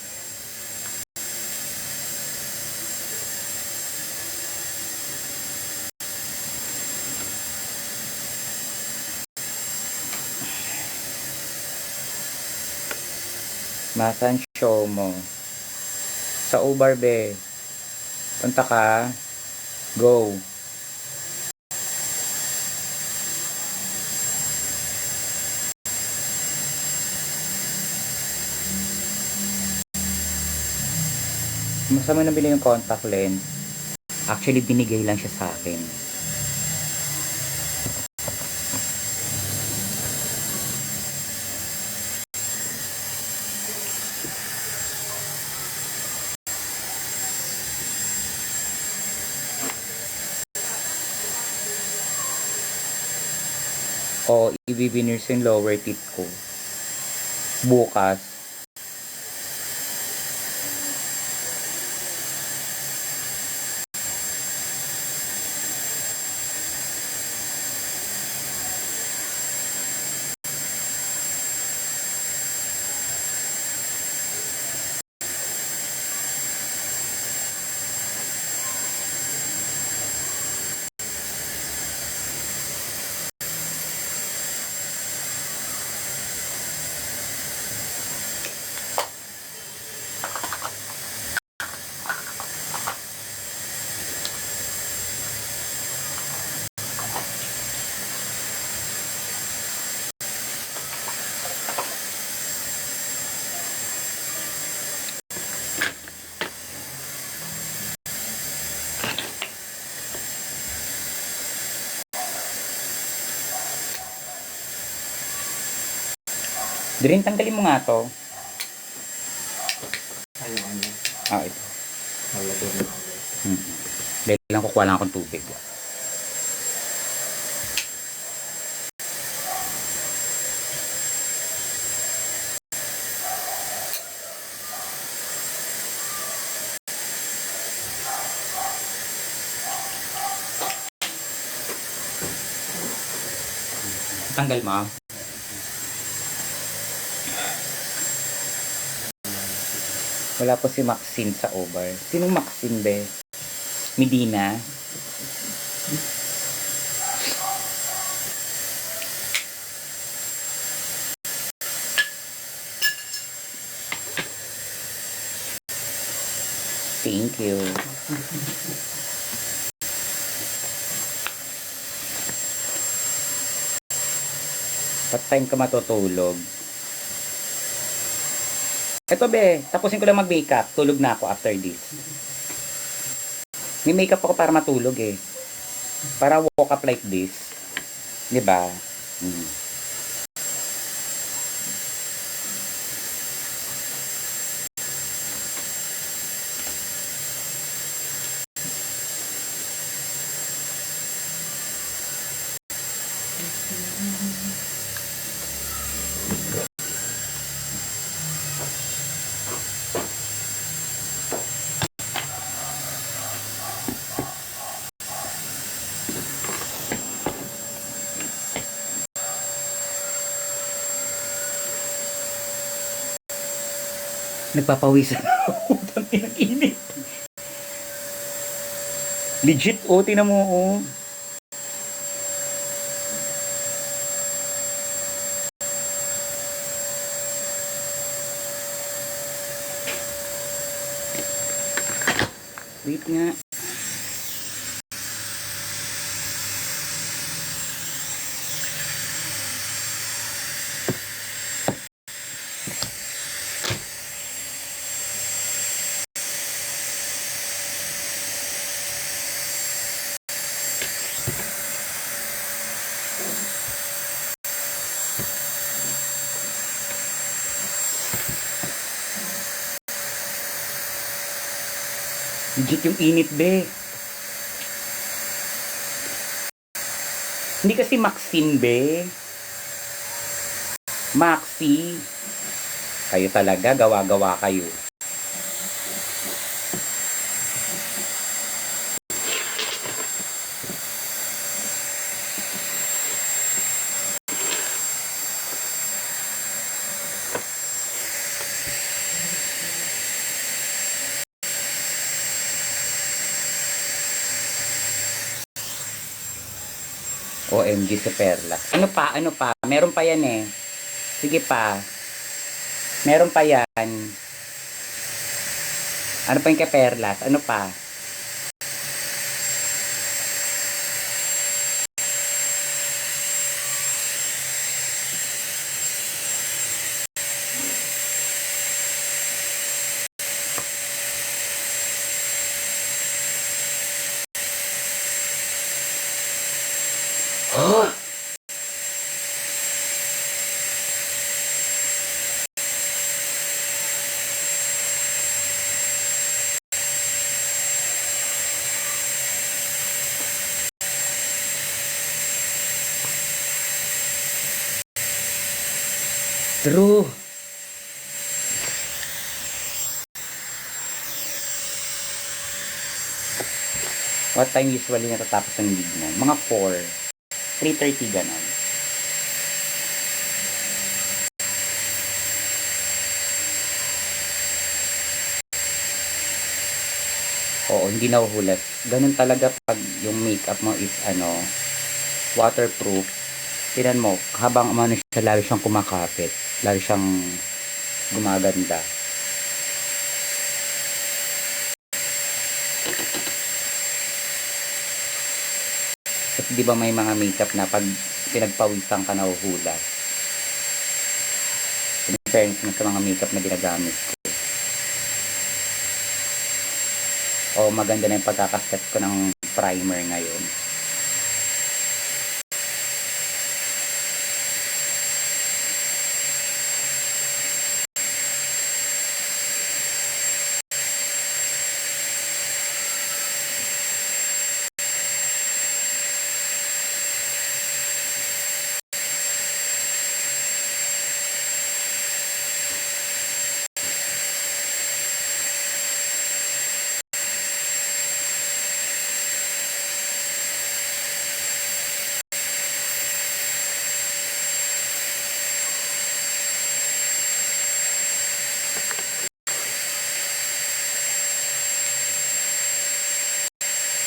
Masan show mo? Sa Ubar be. Punta ka. Go. Masama nabili yung contact lens. Actually, binigay lang siya sa akin. O, i-veneers yung lower teeth ko. Bukas. Dirin, tanggalin mo nga to. Ayaw, ano. Ah, ito. Malagyan na ako. Dahil lang kukuha lang akong tubig. Tanggal mo. Wala po si Maxine sa over. Sinong Maxine, be? Medina? Thank you. What time ka matutulog? Eto, be, tapusin ko lang mag-makeup. Tulog na ako after this. May makeup ako para matulog eh. Para woke up like this. 'Di ba? Nagpapawisan ako. Ang init. Legit, oh. Tingnan mo, oh. Wait nga. Legit yung init, be. Hindi kasi Maxine, be. Maxi. Kayo talaga, gawa-gawa kayo. OMG si Perla. Ano pa? Ano pa? Meron pa yan eh. Sige pa. Meron pa yan. Ano pa yung kay Perlas? Ano pa? Oh! True. What time usually natatapos ang league mo? Mga 4. 3:30 ganon. Oo, hindi nahuhulat. Ganun talaga pag yung makeup mo is waterproof. Tinan mo, habang siya, lalo siyang kumakapit. Lalo siyang gumaganda. Kasi di ba may mga makeup na pag pinagpawisan ka nahuhulat. In fairness mo sa mga makeup na ginagamit ko. O maganda na yung pagkakaset ko ng primer ngayon.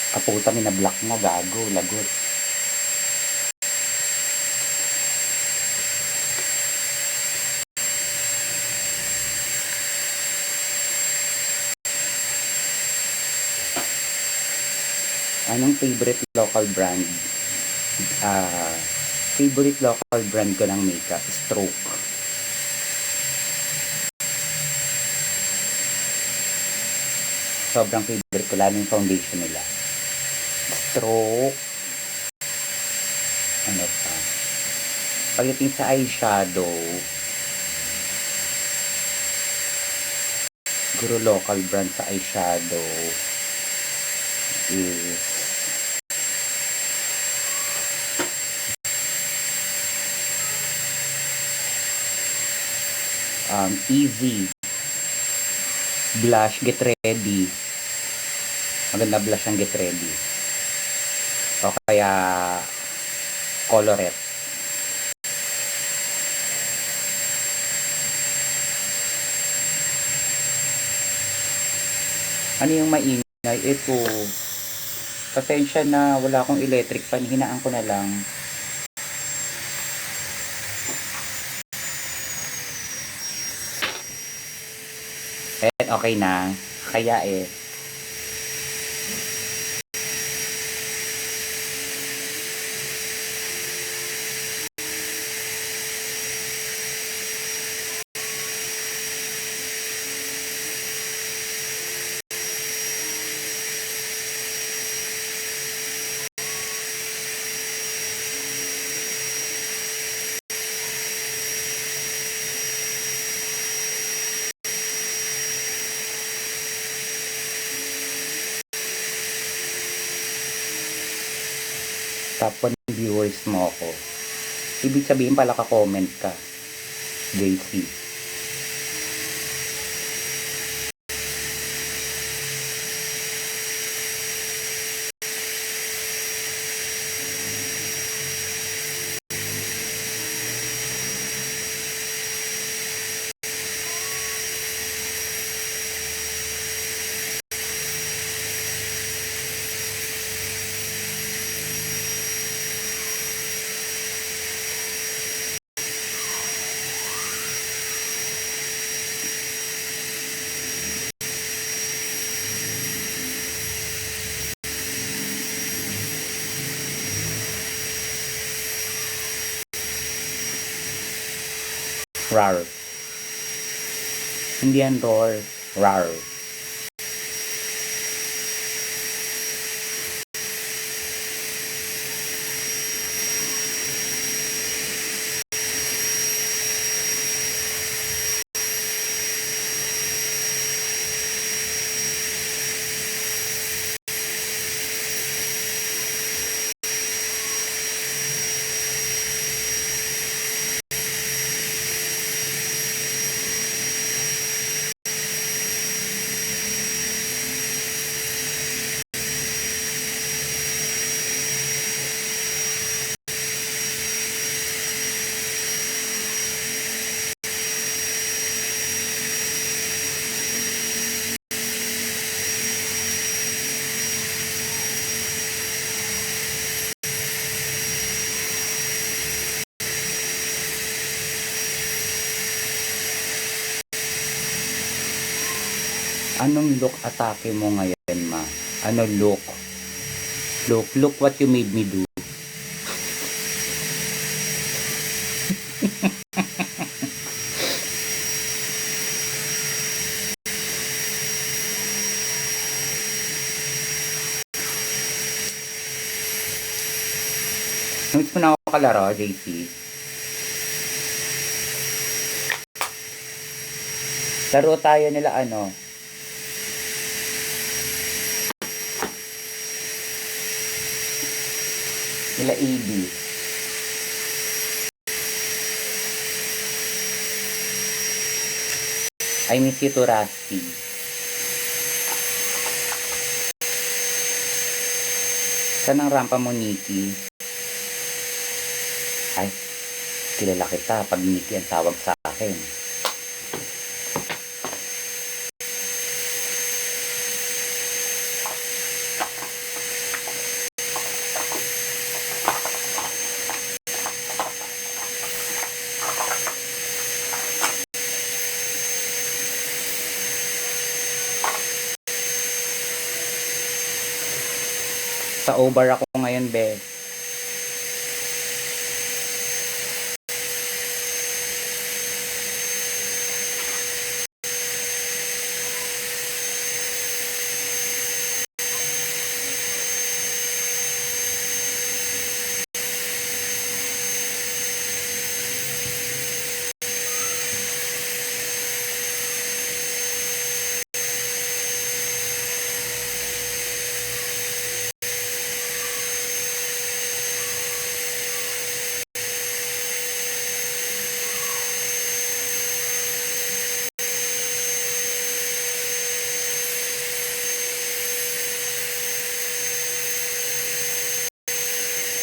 Kaputa, mina-block na, gago, lagot. Anong favorite local brand? Favorite local brand ko ng makeup, Stroke. Sobrang favorite ko, lalo yung foundation nila. Stroke. Ano pa? Pagdating sa eyeshadow, siguro local brand sa eyeshadow is Easy blush Get Ready. Maganda blush ang Get Ready. O kaya Colorette. Ano yung maingay? Ito. Pasensya na, wala akong electric fan. Hinaan ko na lang. Okay na. Kaya top 1 viewers mo ako. Ibig sabihin pala ka-comment ka. JC. Rar. Hindi yan roar. Rar. Anong look atake mo ngayon, ma? Ano look? Look what you made me do. Namiss mo na ako kalaro, JC. Laro tayo nila ano. Nila AB. I miss you to Rusty. Saan ang rampa mo, Nikki? Ay, kilala kita pag Nikki ang tawag sa akin. Sa over ako ngayon, be.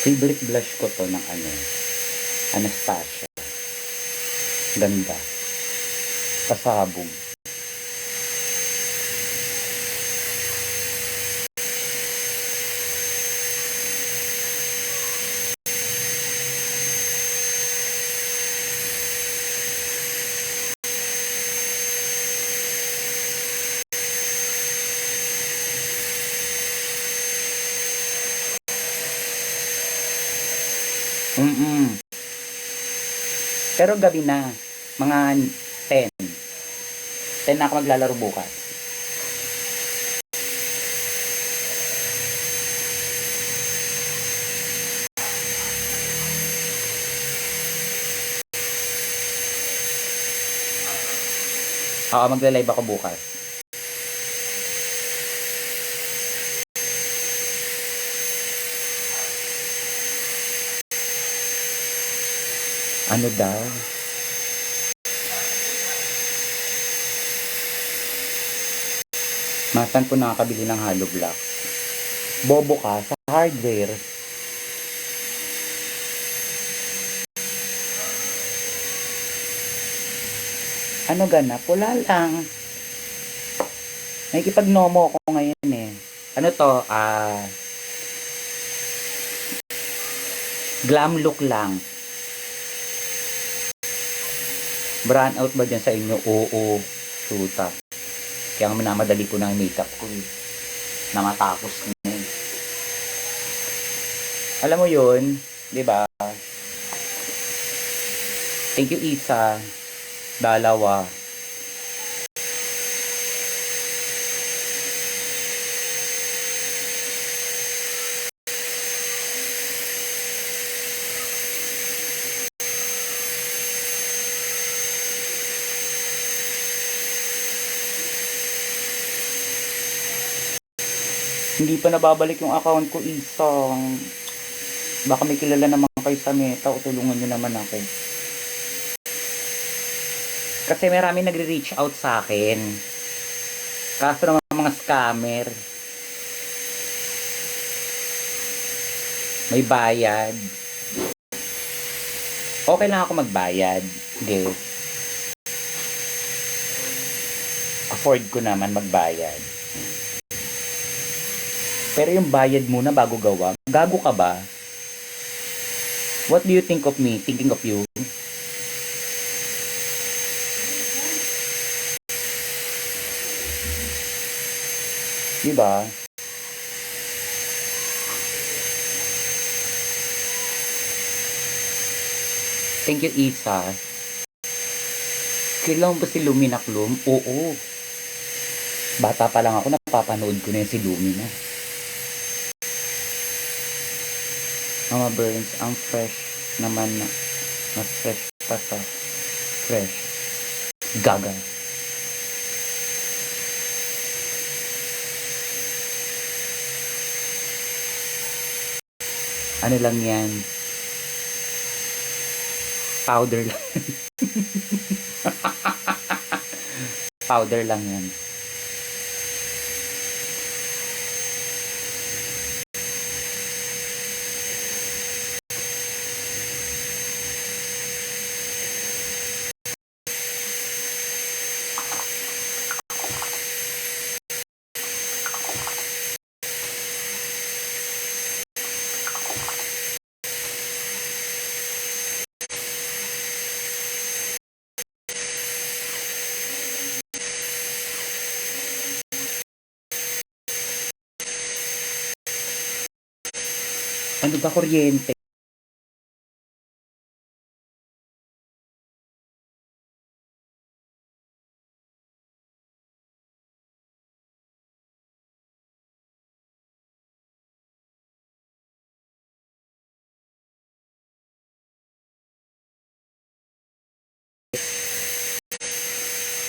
Favorite blush ko to ng ano, Anastasia. Ganda. Pasabog. Pero gabi na, mga 10. 10 na ako maglalaro bukas. Oo, magla-live ako bukas. Ano daw? Masan po nakakabili ng hollow block? Bobo ka sa hardware. Ano ganap? Wala lang. Nakikipag-nomo ako ngayon eh. Ano to? Glam look lang. Brand out ba dyan sa inyo? Oo. Suta. Kaya minamadali ko na yung makeup ko eh. Na matapos na eh. Alam mo yun? Diba? Thank you, Isa. Dalawa. Hindi pa nababalik yung account ko, Isang. Baka may kilala naman kayo sa Meta o tulungan nyo naman ako. Kasi marami nagre-reach out sa akin. Kaso naman mga scammer. May bayad. Okay lang ako magbayad. Okay. Afford ko naman magbayad. Pero yung bayad muna bago gawa. Gago ka ba? What do you think of me? Thinking of you? Di ba? Thank you, Isa. Kailangan ba si Lumina Klum? Oo. Bata pa lang ako, napapanood ko na yun si Lumina. Mama Burns, ang fresh naman na. Mas fresh pa sa fresh. Gaga. Ano lang yan? Powder lang. Powder lang yan. Ano ba kuryente?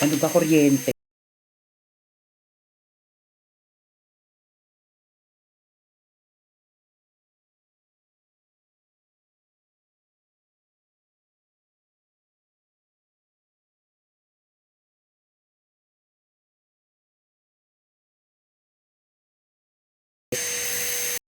Ano ba kuryente?